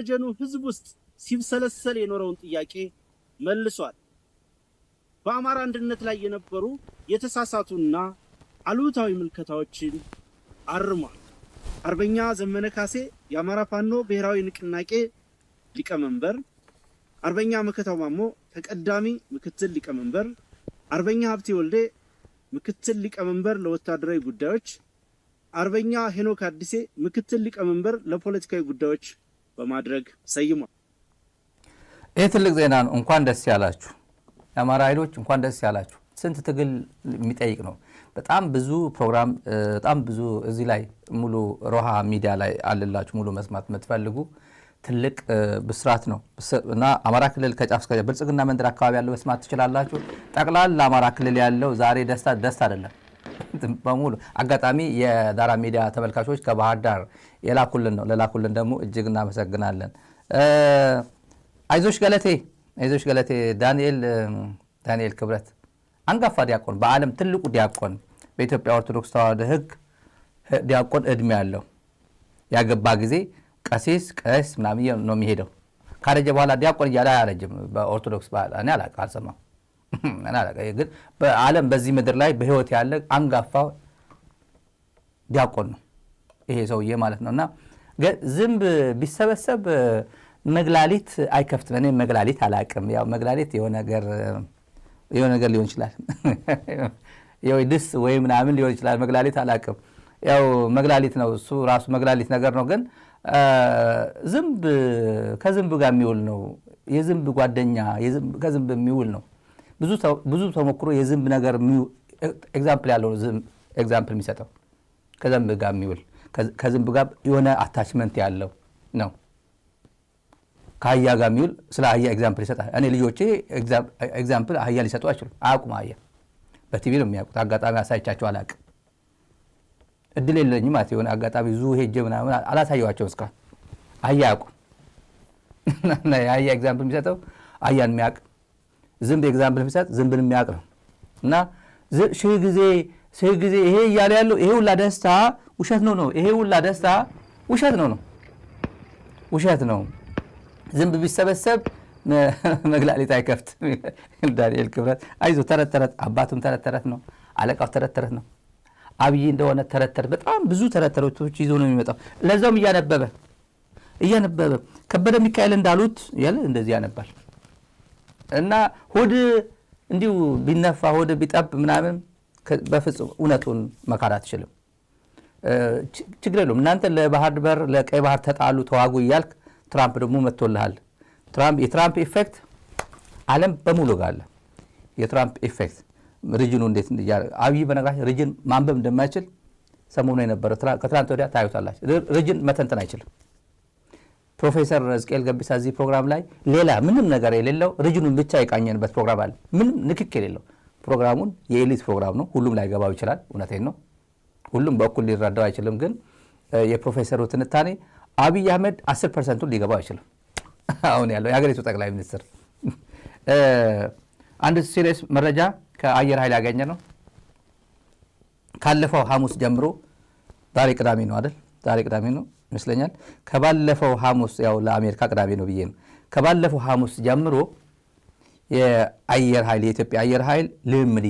ጀኑ ህዝብ ውስጥ ሲብሰለሰል የኖረውን ጥያቄ መልሷል። በአማራ አንድነት ላይ የነበሩ የተሳሳቱና አሉታዊ ምልከታዎችን አርሟል። አርበኛ ዘመነ ካሴ የአማራ ፋኖ ብሔራዊ ንቅናቄ ሊቀመንበር፣ አርበኛ መከታው ማሞ ተቀዳሚ ምክትል ሊቀመንበር፣ አርበኛ ሀብቴ ወልዴ ምክትል ሊቀመንበር ለወታደራዊ ጉዳዮች፣ አርበኛ ሄኖክ አዲሴ ምክትል ሊቀመንበር ለፖለቲካዊ ጉዳዮች በማድረግ ሰይሟል። ይህ ትልቅ ዜና ነው። እንኳን ደስ ያላችሁ የአማራ ኃይሎች፣ እንኳን ደስ ያላችሁ። ስንት ትግል የሚጠይቅ ነው። በጣም ብዙ ፕሮግራም፣ በጣም ብዙ እዚህ ላይ ሙሉ ሮሃ ሚዲያ ላይ አለላችሁ። ሙሉ መስማት የምትፈልጉ ትልቅ ብስራት ነው እና አማራ ክልል ከጫፍ እስከ ብልጽግና መንደር አካባቢ ያለው መስማት ትችላላችሁ። ጠቅላላ አማራ ክልል ያለው ዛሬ ደስታ አይደለም በሙሉ። አጋጣሚ የዳራ ሚዲያ ተመልካቾች ከባህር ዳር የላኩልን ነው። ለላኩልን ደግሞ እጅግ እናመሰግናለን። አይዞሽ ገለቴ ዳንኤል ክብረት አንጋፋ ዲያቆን፣ በዓለም ትልቁ ዲያቆን፣ በኢትዮጵያ ኦርቶዶክስ ተዋሕዶ ሕግ ዲያቆን እድሜ ያለው ያገባ ጊዜ ቀሲስ ምናምን ነው የሚሄደው። ካረጀ በኋላ ዲያቆን እያለ አያረጅም። በኦርቶዶክስ ባህል እኔ አልሰማም። ግን በዓለም በዚህ ምድር ላይ በህይወት ያለ አንጋፋ ዲያቆን ነው ይሄ ሰውዬ ማለት ነው። እና ዝንብ ቢሰበሰብ መግላሊት አይከፍትም። እኔ መግላሊት አላቅም። ያው መግላሊት የሆነ ነገር ሊሆን ይችላል ያው ድስ ወይ ምናምን ሊሆን ይችላል። መግላሊት አላቅም። ያው መግላሊት ነው እሱ ራሱ መግላሊት ነገር ነው። ግን ዝንብ ከዝንብ ጋር የሚውል ነው። የዝንብ ጓደኛ ከዝንብ የሚውል ነው። ብዙ ተሞክሮ የዝንብ ነገር ኤግዛምፕል ያለው ኤግዛምፕል የሚሰጠው ከዝንብ ጋር የሚውል ከዝንብ ጋር የሆነ አታችመንት ያለው ነው። ከአህያ ጋር የሚውል ስለ አህያ ኤግዛምፕል ይሰጣል። እኔ ልጆቼ ኤግዛምፕል አህያ ሊሰጡ አይችሉም። አያውቁም። አህያ በቲቪ ነው የሚያውቁት። አጋጣሚ አሳይቻቸው አላውቅም። እድል የለኝም ማለት የሆነ አጋጣሚ ዙ ሄጄ ምናምን አላሳየዋቸውም እስካሁን። አህያ አያውቁም። የአህያ ኤግዛምፕል የሚሰጠው አህያን የሚያውቅ፣ ዝንብ ኤግዛምፕል የሚሰጥ ዝንብን የሚያውቅ ነው። እና ሺህ ጊዜ ይሄ እያለ ያለው ይሄ ሁላ ደስታ ውሸት ነው። ይሄ ሁላ ደስታ ውሸት ነው። ዝንብ ቢሰበሰብ መግላሊት አይከፍትም። ዳንኤል ክብረት አይዞ ተረት አባቱም ተረት ነው። አለቃው ተረት ነው። አብይ እንደሆነ ተረት በጣም ብዙ ተረቶች ይዞ ነው የሚመጣው። ለዛውም እያነበበ ከበደ ሚካኤል እንዳሉት ያለ እንደዚህ ያነባል። እና ሆድ እንዲሁ ቢነፋ ሆድ ቢጠብ ምናምን በፍጹም እውነቱን መካድ አትችልም። ችግር የለውም። እናንተ ለባህር በር ለቀይ ባህር ተጣሉ ተዋጉ እያልክ ትራምፕ ደግሞ መጥቶልሃል። የትራምፕ ኢፌክት ዓለም በሙሉ ጋር አለ። የትራምፕ ኢፌክት ሪጅኑ እንዴት አብይ በነገራችን ሪጅን ማንበብ እንደማይችል ሰሞኑ የነበረው ከትናንት ወዲያ ታዩታላችሁ። ሪጅን መተንተን አይችልም። ፕሮፌሰር ሕዝቅኤል ገቢሳ እዚህ ፕሮግራም ላይ ሌላ ምንም ነገር የሌለው ሪጅኑን ብቻ የቃኘንበት ፕሮግራም አለ። ምንም ንክክ የሌለው ፕሮግራሙን የኤሊት ፕሮግራም ነው። ሁሉም ላይገባው ይችላል። እውነቴን ነው። ሁሉም በእኩል ሊረዳው አይችልም። ግን የፕሮፌሰሩ ትንታኔ አብይ አህመድ 10% ሊገባው አይችልም። አሁን ያለው የሀገሪቱ ጠቅላይ ሚኒስትር አንድ ሲሪየስ መረጃ ከአየር ኃይል ያገኘ ነው። ካለፈው ሐሙስ ጀምሮ ዛሬ ቅዳሜ ነው አይደል? ዛሬ ቅዳሜ ነው ይመስለኛል። ከባለፈው ሐሙስ ያው ለአሜሪካ ቅዳሜ ነው ብዬ ነው። ከባለፈው ሐሙስ ጀምሮ የኢትዮጵያ አየር ኃይል ልምምድ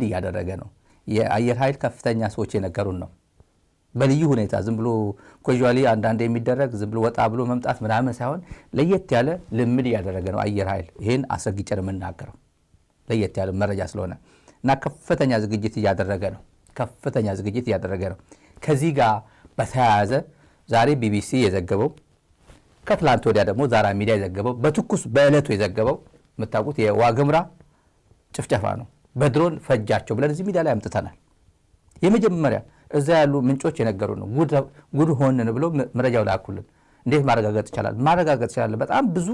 እያደረገ ነው። የአየር ኃይል ከፍተኛ ሰዎች የነገሩን ነው። በልዩ ሁኔታ ዝም ብሎ ኮዥዋሊ አንዳንድ የሚደረግ ዝም ብሎ ወጣ ብሎ መምጣት ምናምን ሳይሆን ለየት ያለ ልምምድ እያደረገ ነው አየር ኃይል። ይህን አስረግጬ ነው የምናገረው ለየት ያለ መረጃ ስለሆነ እና ከፍተኛ ዝግጅት እያደረገ ነው። ከዚህ ጋር በተያያዘ ዛሬ ቢቢሲ የዘገበው ከትላንት ወዲያ ደግሞ ዛራ ሚዲያ የዘገበው በትኩስ በዕለቱ የዘገበው የምታውቁት የዋግምራ ጭፍጨፋ ነው። በድሮን ፈጃቸው ብለን እዚህ ሚዲያ ላይ አምጥተናል። የመጀመሪያ እዛ ያሉ ምንጮች የነገሩ ነው። ጉድ ሆንን ብሎ መረጃው ላኩልን። እንዴት ማረጋገጥ ይቻላል? በጣም ብዙ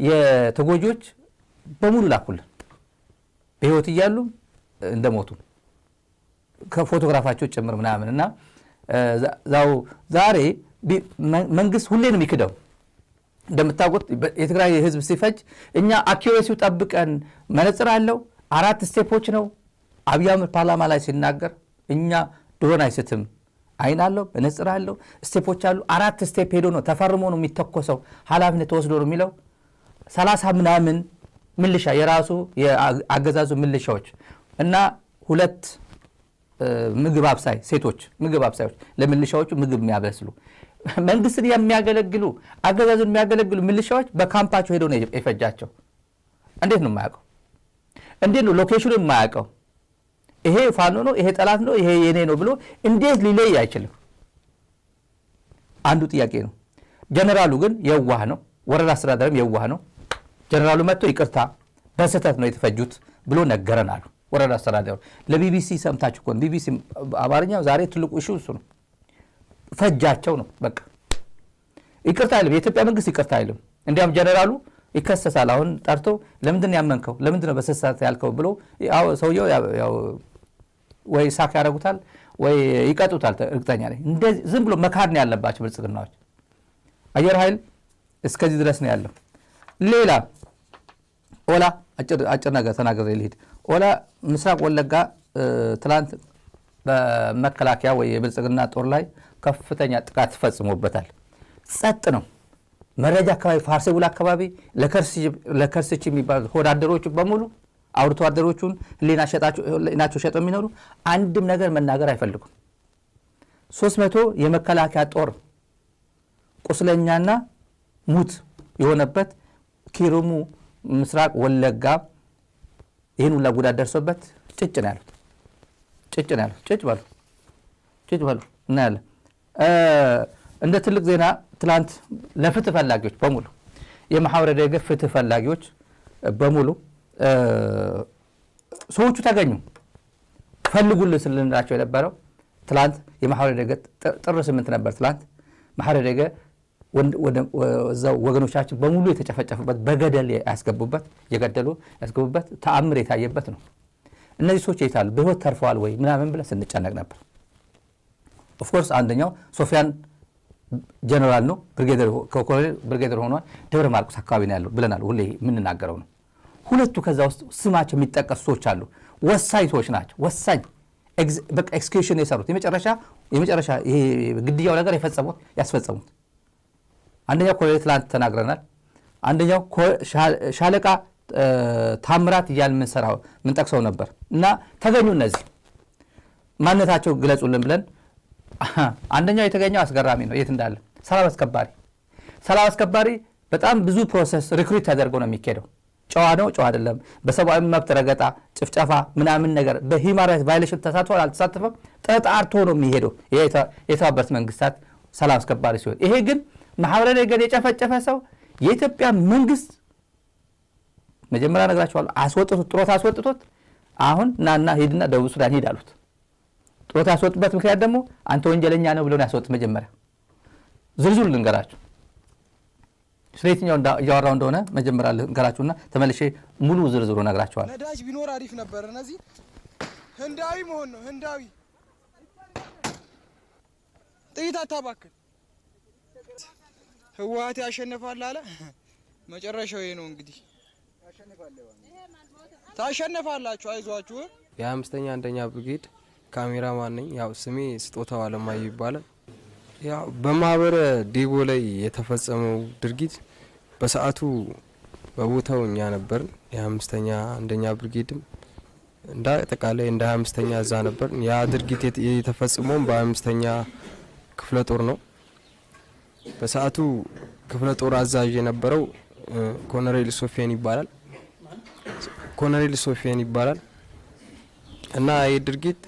የተጎጆች በሙሉ ላኩልን። በህይወት እያሉ እንደሞቱ ከፎቶግራፋቸው ጭምር ምናምን እና ዛሬ መንግስት ሁሌ ነው የሚክደው። እንደምታውቁት የትግራይ ህዝብ ሲፈጅ እኛ አኪዩሬሲው ጠብቀን መነጽር አለው 4 ስቴፖች ነው። አብይ አህመድ ፓርላማ ላይ ሲናገር እኛ ድሮን አይስትም አይን አለው፣ መነጽር አለው፣ ስቴፖች አሉ። 4 ስቴፕ ሄዶ ነው ተፈርሞ ነው የሚተኮሰው፣ ኃላፊነት ተወስዶ ነው የሚለው። 30 ምናምን ምልሻ የራሱ የአገዛዙ ምልሻዎች እና 2 ምግብ አብሳይ ሴቶች ምግብ አብሳዮች ለምልሻዎቹ ምግብ የሚያበስሉ መንግስትን የሚያገለግሉ አገዛዙን የሚያገለግሉ ምልሻዎች በካምፓቸው ሄዶ ነው የፈጃቸው። እንዴት ነው የማያውቀው? እንዴት ነው ሎኬሽኑን የማያውቀው? ይሄ ፋኖ ነው፣ ይሄ ጠላት ነው፣ ይሄ የኔ ነው ብሎ እንዴት ሊለይ አይችልም? አንዱ ጥያቄ ነው። ጀነራሉ ግን የዋህ ነው፣ ወረዳ አስተዳዳሪም የዋህ ነው። ጀነራሉ መጥቶ ይቅርታ በስህተት ነው የተፈጁት ብሎ ነገረን አሉ ወረዳ አስተዳዳሪ። ለቢቢሲ ሰምታችሁ እኮ ቢቢሲ አማርኛው ዛሬ ትልቁ ኢሹ እሱ ነው። ፈጃቸው ነው በቃ። ይቅርታ አይልም የኢትዮጵያ መንግስት ይቅርታ አይልም። እንዲያውም ጀነራሉ ይከሰሳል። አሁን ጠርቶ ለምንድን ነው ያመንከው? ለምንድን ነው በስህተት ያልከው ብሎ ሰውየው ያው ወይ ሳክ ያደርጉታል ወይ ይቀጡታል። እርግጠኛ ነኝ እንደዚህ ዝም ብሎ መካድ ነው ያለባቸው ብልጽግናዎች። አየር ኃይል እስከዚህ ድረስ ነው ያለው። ሌላ ኦላ አጭር ነገር ተናገረ ልሂድ። ኦላ ምስራቅ ወለጋ ትላንት በመከላከያ ወይ የብልጽግና ጦር ላይ ከፍተኛ ጥቃት ፈጽሞበታል። ጸጥ ነው። መረጃ አካባቢ ፋርሴቡል አካባቢ ለከርስች የሚባሉ ወዳደሮቹ በሙሉ አውርቶ አደሮቹን ህሊናቸው ሸጠው የሚኖሩ አንድም ነገር መናገር አይፈልጉም። 300 የመከላከያ ጦር ቁስለኛና ሙት የሆነበት ኪሩሙ ምስራቅ ወለጋ ይህን ሁላ ጉዳት ደርሶበት ጭጭ ነው ያሉት። ጭጭ በሉ እናያለን። እንደ ትልቅ ዜና ትላንት ለፍትህ ፈላጊዎች በሙሉ የማህበረ ደገ ፍትህ ፈላጊዎች በሙሉ ሰዎቹ ተገኙ። ፈልጉልን ስልንላቸው የነበረው ትላንት የማህበረ ደገ ጥር 8 ነበር። ትላንት ማህበረ ደገ ወገኖቻችን በሙሉ የተጨፈጨፉበት በገደል ያስገቡበት የገደሉ ያስገቡበት ተአምር የታየበት ነው። እነዚህ ሰዎች የታሉ በህይወት ተርፈዋል ወይ ምናምን ብለን ስንጨነቅ ነበር። ኦፍኮርስ አንደኛው ሶፊያን ጀነራል ነው፣ ብርጌደር ሆኗል። ደብረ ማርቆስ አካባቢ ነው ያለው ብለናል። ሁሌ የምንናገረው ነው። ሁለቱ ከዛ ውስጥ ስማቸው የሚጠቀሱ ሰዎች አሉ። ወሳኝ ሰዎች ናቸው። ወሳኝ በቃ ኤክስኪዩሽን የሰሩት የመጨረሻ ይሄ ግድያው ነገር ያስፈጸሙት አንደኛው ኮሎኔል ትላንት ተናግረናል። አንደኛው ሻለቃ ታምራት እያልን ምንጠቅሰው ነበር እና ተገኙ። እነዚህ ማንነታቸው ግለጹልን ብለን አንደኛው የተገኘው አስገራሚ ነው። የት እንዳለ ሰላም አስከባሪ በጣም ብዙ ፕሮሰስ ሪክሩት ተደርጎ ነው የሚካሄደው። ጨዋ ነው ጨዋ አይደለም፣ በሰብአዊ መብት ረገጣ ጭፍጨፋ ምናምን ነገር በሂውማን ራይትስ ቫዮሌሽን ተሳትፏል አልተሳተፈም ተጣርቶ ነው የሚሄደው የተባበሩት መንግስታት ሰላም አስከባሪ ሲሆን፣ ይሄ ግን ማህበረ ነገር የጨፈጨፈ ሰው የኢትዮጵያ መንግስት መጀመሪያ ነግራቸዋል ጥሮታ አስወጥቶት አሁን ናና ሂድና ደቡብ ሱዳን ሂድ አሉት። ጥሮታ ያስወጡበት ምክንያት ደግሞ አንተ ወንጀለኛ ነው ብለው ያስወጡት። መጀመሪያ ዝርዝሩ ልንገራችሁ፣ ስለየትኛው እያወራው እንደሆነ መጀመሪያ ልንገራችሁና ተመልሼ ሙሉ ዝርዝሩ ነግራችኋል። ነዳጅ ቢኖር አሪፍ ነበር። እነዚህ ህንዳዊ መሆን ነው። ህንዳዊ ጥይት አታባክል። ህወሓት ያሸንፋል አለ። መጨረሻው ይሄ ነው እንግዲህ። ታሸንፋላችሁ፣ አይዟችሁ። የ5ኛ አንደኛ ብርጌድ ካሜራማን ነኝ። ያው ስሜ ስጦታው አለማየሁ ይባላል። ያው በማህበረ ዴቦ ላይ የተፈጸመው ድርጊት በሰዓቱ በቦታው እኛ ነበር። የ5ኛ አንደኛ ብርጌድም እንደ አጠቃላይ እንደ 25ኛ እዛ ነበር። ያ ድርጊት የተፈጸመው በ25ኛ ክፍለ ጦር ነው። በሰዓቱ ክፍለ ጦር አዛዥ የነበረው ኮሎኔል ሶፊያን ይባላል እና ይህ ድርጊት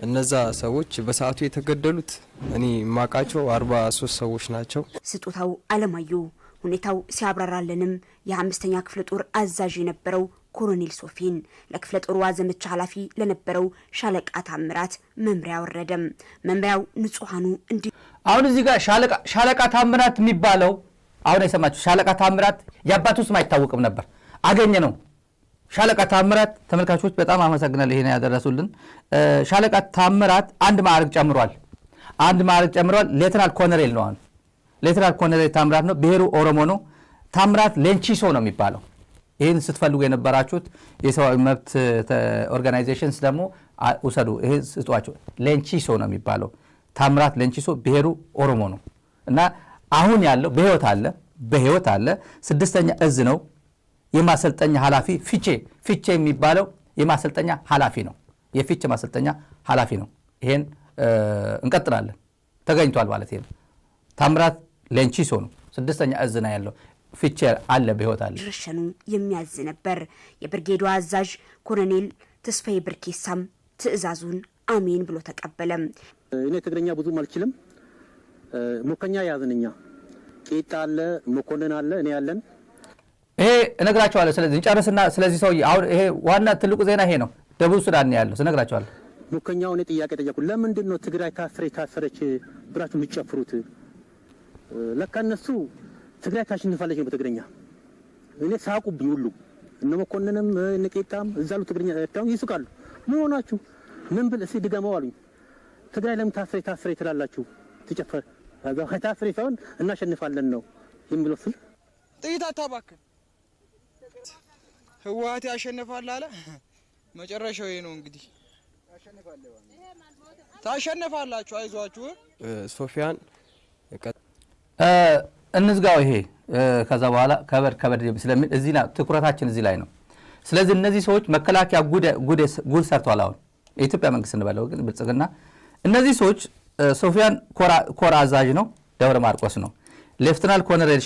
እነዛ ሰዎች በሰዓቱ የተገደሉት እኔ ማቃቸው 43 ሰዎች ናቸው። ስጦታው አለማየሁ ሁኔታው ሲያብራራልንም የ5ኛ ክፍለ ጦር አዛዥ የነበረው ኮሎኔል ሶፊን ለክፍለ ጦሩ ዘመቻ ኃላፊ ለነበረው ሻለቃ ታምራት መምሪያ ወረደም። መምሪያው ንጹሃኑ አሁን እዚህ ጋር ሻለቃ ታምራት የሚባለው አሁን የሰማችሁ ሻለቃ ታምራት የአባቱ ስም አይታወቅም ነበር። አገኘ ነው ሻለቃ ታምራት። ተመልካቾች በጣም አመሰግናለሁ ይሄን ያደረሱልን። ሻለቃ ታምራት አንድ ማዕረግ ጨምሯል። ሌተናል ኮሎኔል ነው። አሁን ሌተናል ኮሎኔል ታምራት ነው። ብሔሩ ኦሮሞ ነው። ታምራት ሌንቺሶ ነው የሚባለው። ይህን ስትፈልጉ የነበራችሁት የሰብአዊ መብት ኦርጋናይዜሽንስ ደግሞ ውሰዱ፣ ይሄ ስጧቸው። ሌንቺሶ ነው የሚባለው ታምራት ሌንቺሶ ብሔሩ ኦሮሞ ነው እና አሁን ያለው በህይወት አለ 6ኛ እዝ ነው። የማሰልጠኛ ኃላፊ ፊቼ የሚባለው የማሰልጠኛ ኃላፊ ነው። የፊቼ ማሰልጠኛ ኃላፊ ነው። ይሄን እንቀጥላለን። ተገኝቷል ማለት ነው። ታምራት ሌንቺሶ ነው 6ኛ እዝ ነው ያለው። ፊቼ አለ በህይወት አለ። ድርሸኑ የሚያዝ ነበር። የብርጌዱ አዛዥ ኮሎኔል ተስፋዬ ብርኬሳም ትዕዛዙን አሜን ብሎ ተቀበለ። እኔ ትግርኛ ብዙም አልችልም። ሞከኛ ያዝንኛ ቄጣ አለ መኮንን አለ እኔ ያለን ይሄ እነግራቸዋለሁ። ስለዚህ እንጨርስና ስለዚህ ሰው አሁን ይሄ ዋና ትልቁ ዜና ይሄ ነው። ደቡብ ሱዳን ነው ያለው። እነግራቸዋለሁ። ሞከኛው እኔ ጥያቄ ጠየቁ። ለምንድን ነው ትግራይ ታፈረች ብላችሁ የምትጨፍሩት? ለካ እነሱ ትግራይ ታሸንፋለች ነው በትግርኛ። እኔ ሳቁብኝ ሁሉ እነ መኮንንም እነ ቄጣም እዛሉ ትግርኛ ታው ይስቃሉ። ምን ሆናችሁ ምን ብል እስኪ ድገመው አሉኝ። ትግራይ ለምን ታፈረ ትላላችሁ? ትጨፈር አዛው ታፈረ ሳይሆን እናሸንፋለን ነው የሚለው ስል ጥይት አታባክን ህወሓት ያሸንፋል አለ። መጨረሻው ይሄ ነው እንግዲህ። ታሸንፋላችሁ አይዟችሁ። ሶፊያን እንዝጋው ይሄ ከዛ በኋላ ከበድ ስለሚል እዚህ ላይ ትኩረታችን እዚህ ላይ ነው። ስለዚህ እነዚህ ሰዎች መከላከያ ጉድ ሰርቷል። አሁን የኢትዮጵያ መንግስት እንበለው ግን ብልጽግና እነዚህ ሰዎች ሶፊያን ኮር አዛዥ ነው፣ ደብረ ማርቆስ ነው። ሌፍተናል ኮሎኔል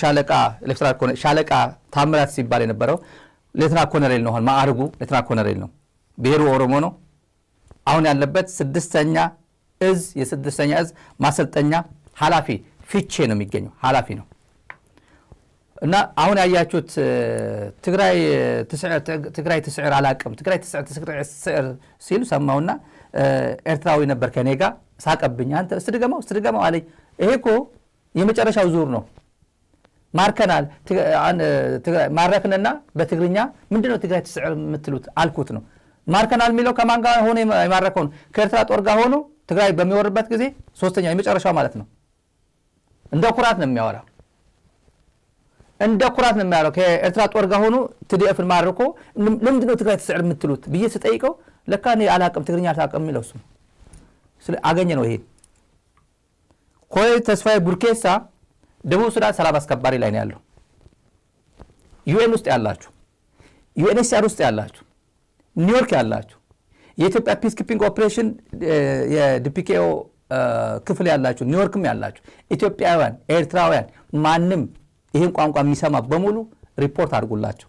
ሻለቃ ታምራት ሲባል የነበረው ሌፍተናል ኮሎኔል ነው። ማዕረጉ ሌፍተናል ኮሎኔል ነው። ብሔሩ ኦሮሞ ነው። አሁን ያለበት 6ኛ እዝ የ6ኛ እዝ ማሰልጠኛ ኃላፊ ፊቼ ነው የሚገኘው ኃላፊ ነው። እና አሁን ያያችሁት ትግራይ ትስዕር አላቅም ትግራይ ትስዕር ሲሉ ሰማውና ኤርትራዊ ነበር ከኔ ጋር ሳቀብኝ። አንተ ስትድገመው አለኝ። ይሄ እኮ የመጨረሻው ዙር ነው። ማርከናል ማረክንና በትግርኛ ምንድነው ትግራይ ትስዕር የምትሉት አልኩት ነው። ማርከናል የሚለው ከማን ጋር ሆኖ የማረከው ነው? ከኤርትራ ጦር ጋር ሆኖ ትግራይ በሚወርበት ጊዜ 3ኛ የመጨረሻው ማለት ነው። እንደ ኩራት ነው የሚያወራው። ከኤርትራ ጦር ጋር ሆኖ ትዲኤፍን ማርኮ ለምንድነው ትግራይ ትስዕር የምትሉት ብዬ ስጠይቀው ለካ እኔ አላቅም ትግርኛ አላቅም የሚለው እሱ አገኘ ነው። ይሄ ኮሎኔል ተስፋዬ ቡርኬሳ ደቡብ ሱዳን ሰላም አስከባሪ ላይ ነው ያለው። ዩኤን ውስጥ ያላችሁ፣ ዩኤንኤችሲአር ውስጥ ያላችሁ፣ ኒውዮርክ ያላችሁ፣ የኢትዮጵያ ፒስ ኪፒንግ ኦፕሬሽን የዲፒኬኦ ክፍል ያላችሁ፣ ኒውዮርክም ያላችሁ ኢትዮጵያውያን፣ ኤርትራውያን ማንም ይሄን ቋንቋ የሚሰማ በሙሉ ሪፖርት አድርጉላቸው።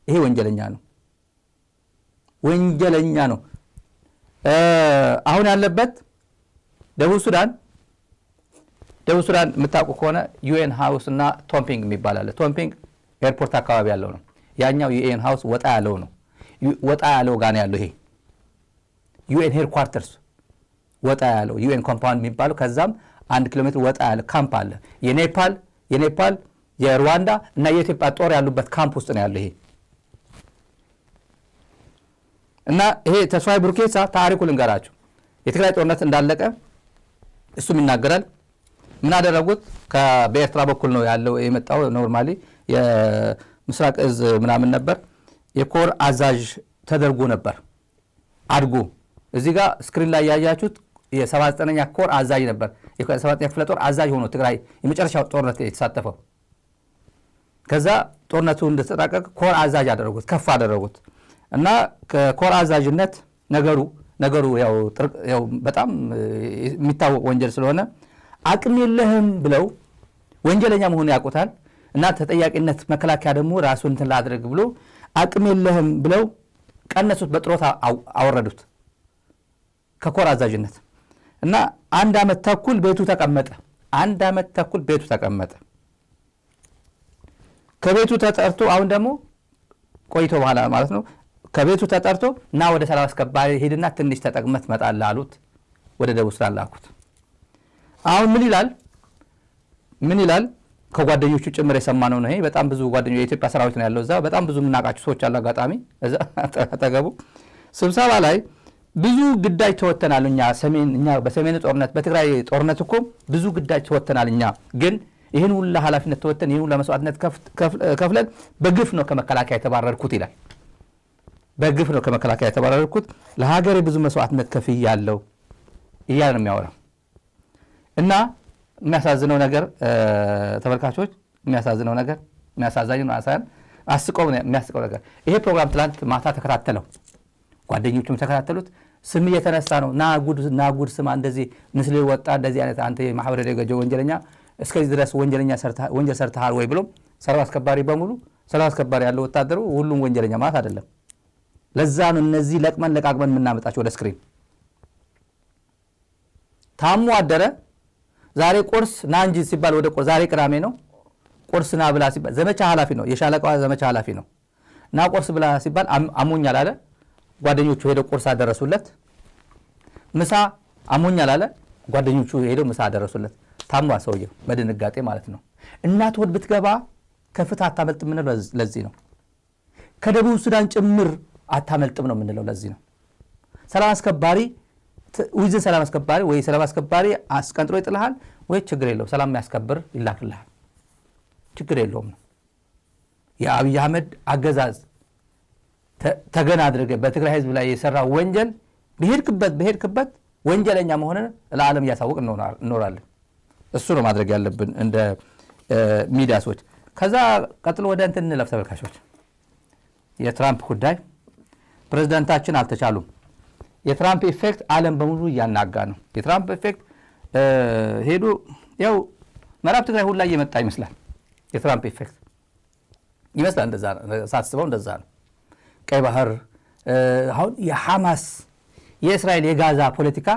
ይሄ ወንጀለኛ ነው። አሁን ያለበት ደቡብ ሱዳን የምታውቁ ከሆነ ዩኤን ሃውስ እና ቶምፒንግ የሚባል አለ። ቶምፒንግ ኤርፖርት አካባቢ ያለው ነው። ያኛው ዩኤን ሃውስ ወጣ ያለው ነው። ወጣ ያለው ጋር ያለው ይሄ ዩኤን ሄድኳርተርስ ወጣ ያለው ዩኤን ኮምፓውንድ የሚባለው ከዛም 1 ኪሎ ሜትር ወጣ ያለ ካምፕ አለ። የኔፓል የሩዋንዳ እና የኢትዮጵያ ጦር ያሉበት ካምፕ ውስጥ ነው ያለው ይሄ። እና ይሄ ተስፋዬ ቡርኬሳ ታሪኩ ልንገራችሁ። የትግራይ ጦርነት እንዳለቀ እሱም ይናገራል። ምን አደረጉት? በኤርትራ በኩል ነው ያለው የመጣው። ኖርማሊ የምስራቅ እዝ ምናምን ነበር። የኮር አዛዥ ተደርጎ ነበር አድጎ። እዚህ ጋር ስክሪን ላይ ያያችሁት የ79ኛ ኮር አዛዥ ነበር። የ79ኛ ክፍለ ጦር አዛዥ ሆኖ ትግራይ የመጨረሻው ጦርነት የተሳተፈው። ከዛ ጦርነቱ እንደተጠናቀቀ ኮር አዛዥ አደረጉት፣ ከፍ አደረጉት እና ከኮር አዛዥነት ነገሩ ያው በጣም የሚታወቅ ወንጀል ስለሆነ አቅም የለህም ብለው ወንጀለኛ መሆኑ ያውቁታል እና ተጠያቂነት መከላከያ ደግሞ ራሱን እንትን ላድርግ ብሎ አቅም የለህም ብለው ቀነሱት፣ በጥሮታ አወረዱት ከኮር አዛዥነት እና 1 ዓመት ተኩል ቤቱ ተቀመጠ። ከቤቱ ተጠርቶ አሁን ደግሞ ቆይቶ በኋላ ማለት ነው ከቤቱ ተጠርቶ እና ወደ ሰላም አስከባሪ ሄድና ትንሽ ተጠቅመህ ትመጣለህ አሉት። ወደ ደቡብ ሱዳን ላኩት። አሁን ምን ይላል ከጓደኞቹ ጭምር የሰማነው ነው። ይሄ በጣም ብዙ ጓደኞች የኢትዮጵያ ሰራዊት ነው ያለው እዛ። በጣም ብዙ የምናውቃቸው ሰዎች አሉ። አጋጣሚ እዛ አጠገቡ ስብሰባ ላይ ብዙ ግዳጅ ተወተናል እኛ በሰሜን ጦርነት በትግራይ ጦርነት እኮ ብዙ ግዳጅ ተወተናል እኛ ግን ይህን ሁሉ ኃላፊነት ተወተን ይህን ሁሉ መስዋዕትነት ከፍለን በግፍ ነው ከመከላከያ የተባረርኩት ይላል። በግፍ ነው ከመከላከያ የተባረርኩት፣ ለሀገሬ ብዙ መስዋዕትነት ከፍያለሁ እያለ ነው የሚያወራው። እና የሚያሳዝነው ነገር ተመልካቾች የሚያሳዝነው ነገር የሚያሳዝነው የሚያስቀው ነገር ይሄ ፕሮግራም ትላንት ማታ ተከታተለው ጓደኞቹም ተከታተሉት። ስም እየተነሳ ነው ና ጉድ ስማ እንደዚህ ምስል ወጣ እንደዚህ አይነት አንተ ማህበረ ደገጀ ወንጀለኛ እስከዚህ ድረስ ወንጀል ሰርተሃል ወይ ብሎ ሰላም አስከባሪ በሙሉ ሰላም አስከባሪ ያለው ወታደሩ ሁሉም ወንጀለኛ ማለት አይደለም። ለዛ ነው እነዚህ ለቃቅመን የምናመጣቸው ወደ ስክሪን። ታሙ አደረ ዛሬ ቁርስ ና እንጂ ሲባል ወደ ቁርስ ዛሬ ቅዳሜ ነው ቁርስ ና ብላ ሲባል ዘመቻ ኃላፊ ነው የሻለቃዋ ዘመቻ ኃላፊ ነው ና ቁርስ ብላ ሲባል አሞኛል አለ። ጓደኞቹ ሄደው ቁርስ አደረሱለት። ምሳ አሞኛል አለ። ጓደኞቹ ሄደው ምሳ አደረሱለት። ታሟ ሰውየው በድንጋጤ ማለት ነው። እናት ወድ ብትገባ ከፍትህ አታመልጥም ነው ለዚህ ነው። ከደቡብ ሱዳን ጭምር አታመልጥም ነው የምንለው ለዚህ ነው። ሰላም አስከባሪ ዊዝ ሰላም አስከባሪ ወይ ሰላም አስከባሪ አስቀንጥሮ ይጥልሃል ወይ ችግር የለው ሰላም የሚያስከብር ይላክልሃል ችግር የለውም ነው። የአብይ አህመድ አገዛዝ ተገና አድርገ በትግራይ ህዝብ ላይ የሰራ ወንጀል በሄድክበት ወንጀለኛ መሆንን ለዓለም እያሳወቅ እንኖራለን። እሱ ነው ማድረግ ያለብን እንደ ሚዲያ ሰዎች። ከዛ ቀጥሎ ወደ እንትን እንለፍ ተመልካቾች። የትራምፕ ጉዳይ ፕሬዝዳንታችን አልተቻሉም። የትራምፕ ኢፌክት ዓለም በሙሉ እያናጋ ነው። የትራምፕ ኢፌክት ሄዱ ያው ምዕራብ ትግራይ ሁላ እየመጣ ይመስላል። የትራምፕ ኢፌክት ይመስላል እንደዛ ሳስበው እንደዛ ነው። ቀይ ባህር አሁን የሐማስ የእስራኤል የጋዛ ፖለቲካ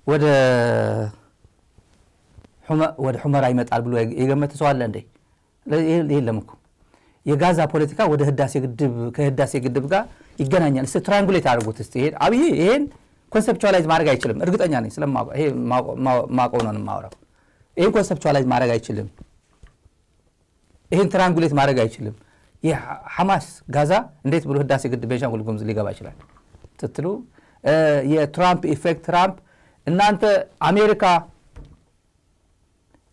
ወደ ሑመራ ይመጣል ብሎ የገመተ ሰው አለ እንዴ? የለም እኮ የጋዛ ፖለቲካ ወደ ከህዳሴ ግድብ ጋር ይገናኛል። እስቲ ትራያንጉሌት አድርጉት እስቲ። ይሄን ኮንሰፕቹዋላይዝ ማድረግ አይችልም። እርግጠኛ ነኝ ስለማውቀው ይሄ ማውቀው ነው የማወራው። ይሄን ኮንሰፕቹዋላይዝ ማድረግ አይችልም። ይሄን ትራያንጉሌት ማድረግ አይችልም። የሐማስ ጋዛ እንዴት ብሎ ህዳሴ ግድብ ቤንሻንጉል ጉሙዝ ሊገባ ይችላል ስትሉ የትራምፕ ኢፌክት ትራምፕ እናንተ አሜሪካ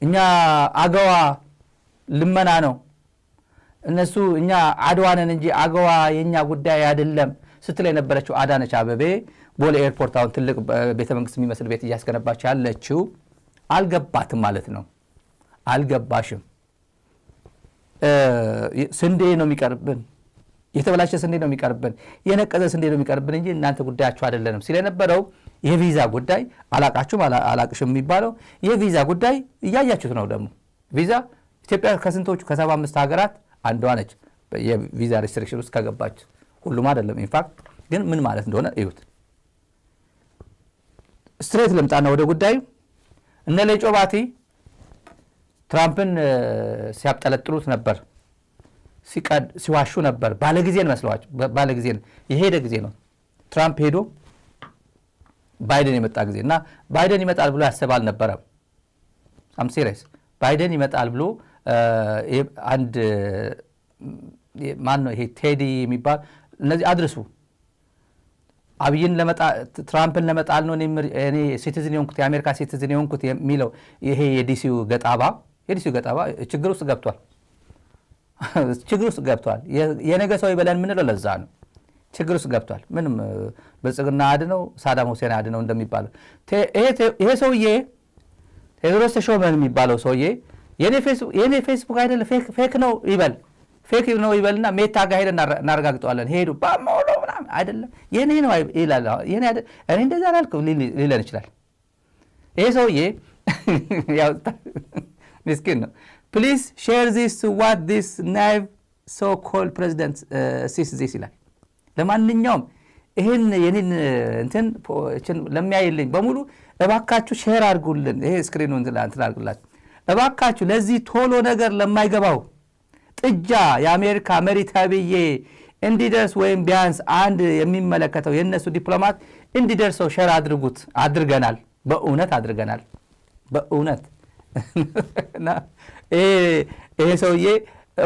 እኛ አገዋ ልመና ነው እነሱ እኛ አድዋነን እንጂ አገዋ የኛ ጉዳይ አይደለም ስትል የነበረችው አዳነች አበቤ ቦሌ ኤርፖርት አሁን ትልቅ ቤተመንግስት የሚመስል ቤት እያስገነባች ያለችው አልገባትም ማለት ነው። አልገባሽም። ስንዴ ነው የሚቀርብን፣ የተበላሸ ስንዴ ነው የሚቀርብን፣ የነቀዘ ስንዴ ነው የሚቀርብን እንጂ እናንተ ጉዳያችሁ አይደለንም ሲል የነበረው የቪዛ ጉዳይ አላቃችሁም አላቅሽም የሚባለው የቪዛ ጉዳይ እያያችሁት ነው። ደግሞ ቪዛ ኢትዮጵያ ከስንቶቹ ከ75 ሀገራት አንዷ ነች የቪዛ ሪስትሪክሽን ውስጥ ከገባች። ሁሉም አይደለም ኢንፋክት፣ ግን ምን ማለት እንደሆነ እዩት። ስትሬት ልምጣና ወደ ጉዳዩ። እነ ሌንጮ ባቲ ትራምፕን ሲያብጠለጥሉት ነበር፣ ሲዋሹ ነበር። ባለጊዜን መስለዋቸው ባለጊዜን የሄደ ጊዜ ነው ትራምፕ ሄዶ ባይደን የመጣ ጊዜ እና ባይደን ይመጣል ብሎ ያሰብ አልነበረም። አም ሲሪየስ ባይደን ይመጣል ብሎ አንድ ማን ነው ይሄ ቴዲ የሚባል እነዚህ አድርሱ አብይን ትራምፕን ለመጣል ነው እኔ ሲቲዝን የሆንኩት የአሜሪካ ሲቲዝን የሆንኩት የሚለው ይሄ የዲሲው ገጣባ ችግር ውስጥ ገብቷል። የነገ ሰው ይበለን የምንለው ለዛ ነው። ችግር ውስጥ ገብቷል። ምንም ብልጽግና አድነው ሳዳም ሁሴን አድነው እንደሚባለው ይሄ ሰውዬ ቴዎድሮስ ተሾመን የሚባለው ሰውዬ የኔ ፌስቡክ አይደለ ፌክ ነው ይበልና ሜታ ጋር ሄደን እናረጋግጠዋለን። ሄዱ ባሞሎ ምናምን አይደለም የኔ ነው ይላል። እኔ እንደዛ አላልኩም ሊለን ይችላል። ይሄ ሰውዬ ያው ምስኪን ነው። ፕሊዝ ሼር ዚስ ቱ ዋት ዚስ ናይቭ ሶ ኮልድ ፕሬዚደንት ሲስ ዚስ ይላል። ለማንኛውም ይህን የኔን እንትን ለሚያይልኝ በሙሉ እባካችሁ ሼር አድርጉልን። ይሄ ስክሪኑ እንትን አድርጉላችሁ እባካችሁ። ለዚህ ቶሎ ነገር ለማይገባው ጥጃ የአሜሪካ መሪ ተብዬ እንዲደርስ ወይም ቢያንስ አንድ የሚመለከተው የእነሱ ዲፕሎማት እንዲደርሰው ሼር አድርጉት። አድርገናል፣ በእውነት አድርገናል። በእውነት ይሄ ሰውዬ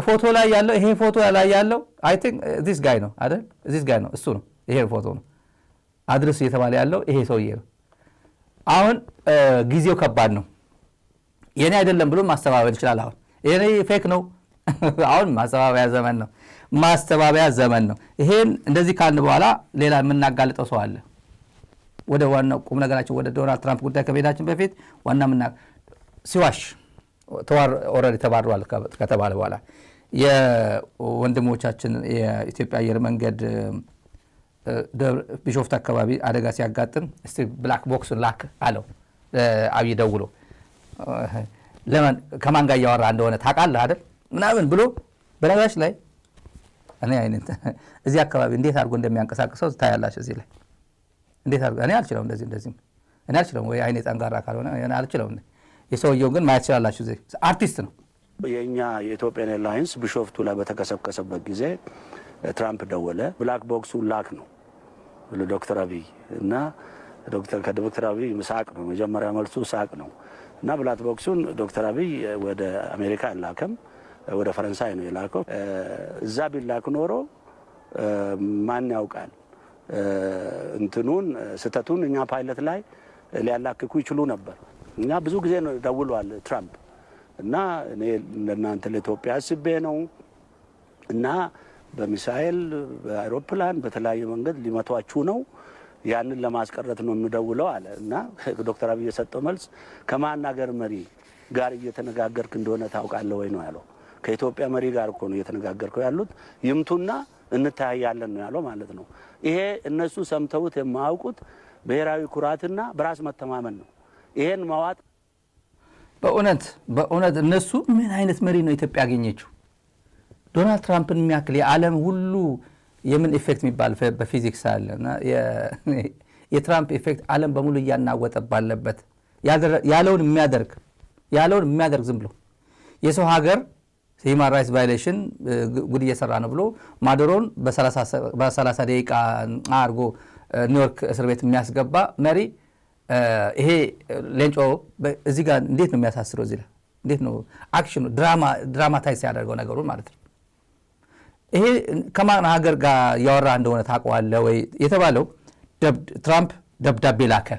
ፎቶ ላይ ያለው ይሄ ፎቶ ላይ ያለው አይ ቲንክ ዚስ ጋይ ነው አይደል? ዚስ ጋይ ነው፣ እሱ ነው። ይሄ ፎቶ ነው አድርስ እየተባለ ያለው ይሄ ሰውዬ ነው። አሁን ጊዜው ከባድ ነው። የኔ አይደለም ብሎ ማስተባበል ይችላል። አሁን የኔ ፌክ ነው። አሁን ማስተባበያ ዘመን ነው። ይሄን እንደዚህ ካልን በኋላ ሌላ የምናጋልጠው ሰው አለ። ወደ ዋናው ቁም ነገራችን ወደ ዶናልድ ትራምፕ ጉዳይ ከመሄዳችን በፊት ዋና ሲዋሽ ኦልሬዲ ተባረዋል ከተባለ በኋላ የወንድሞቻችን የኢትዮጵያ አየር መንገድ ቢሾፍት አካባቢ አደጋ ሲያጋጥም እስቲ ብላክ ቦክስ ላክ አለው አብይ ደውሎ ለማን ከማን ጋር እያወራ እንደሆነ ታውቃለህ አይደል ምናምን ብሎ በነገራችን ላይ እኔ አይነት እዚህ አካባቢ እንዴት አድርጎ እንደሚያንቀሳቅሰው ታያላችሁ እዚህ ላይ እንዴት አድርጎ እኔ አልችለውም እንደዚህ እኔ አልችለውም ወይ አይኔ ጠንካራ ካልሆነ እኔ አልችለውም የሰውየው ግን ማየት ይችላላችሁ እዚህ አርቲስት ነው የኛ የኢትዮጵያን ኤርላይንስ ቢሾፍቱ ላይ በተከሰከሰበት ጊዜ ትራምፕ ደወለ ብላክ ቦክሱ ላክ ነው ለዶክተር አብይ እና ከዶክተር አብይ ሳቅ ነው መጀመሪያ መልሱ ሳቅ ነው እና ብላክ ቦክሱን ዶክተር አብይ ወደ አሜሪካ ላከም ወደ ፈረንሳይ ነው የላከው እዛ ቢላክ ኖሮ ማን ያውቃል እንትኑን ስተቱን እኛ ፓይለት ላይ ሊያላክኩ ይችሉ ነበር እና ብዙ ጊዜ ነው ደውሏል ትራምፕ እና እኔ ለእናንተ ለኢትዮጵያ አስቤ ነው እና በሚሳኤል በአውሮፕላን በተለያየ መንገድ ሊመቷችሁ ነው ያንን ለማስቀረት ነው የምደውለው አለ እና ዶክተር አብይ የሰጠው መልስ ከማን አገር መሪ ጋር እየተነጋገርክ እንደሆነ ታውቃለህ ወይ ነው ያለው ከኢትዮጵያ መሪ ጋር እኮ ነው እየተነጋገርከው ያሉት ይምቱና እንታያያለን ነው ያለው ማለት ነው ይሄ እነሱ ሰምተውት የማያውቁት ብሔራዊ ኩራትና በራስ መተማመን ነው ይሄን ማዋጥ በእውነት እነሱ ምን አይነት መሪ ነው ኢትዮጵያ ያገኘችው ዶናልድ ትራምፕን የሚያክል የዓለም ሁሉ የምን ኢፌክት የሚባል በፊዚክስ አለና የትራምፕ ኢፌክት ዓለም በሙሉ እያናወጠ ባለበት ያለውን የሚያደርግ ዝም ብሎ የሰው ሀገር ሂውማን ራይትስ ቫዮሌሽን ጉድ እየሰራ ነው ብሎ ማዱሮን በ30 ደቂቃ አድርጎ ኒውዮርክ እስር ቤት የሚያስገባ መሪ ይሄ ሌንጮ እዚህ ጋር እንዴት ነው የሚያሳስረው እዚህ ላይ እንዴት ነው አክሽኑ ድራማታይዝ ያደርገው ነገሩን ማለት ነው ይሄ ከማን ሀገር ጋር ያወራ እንደሆነ ታውቀዋለህ ወይ የተባለው ትራምፕ ደብዳቤ ላከ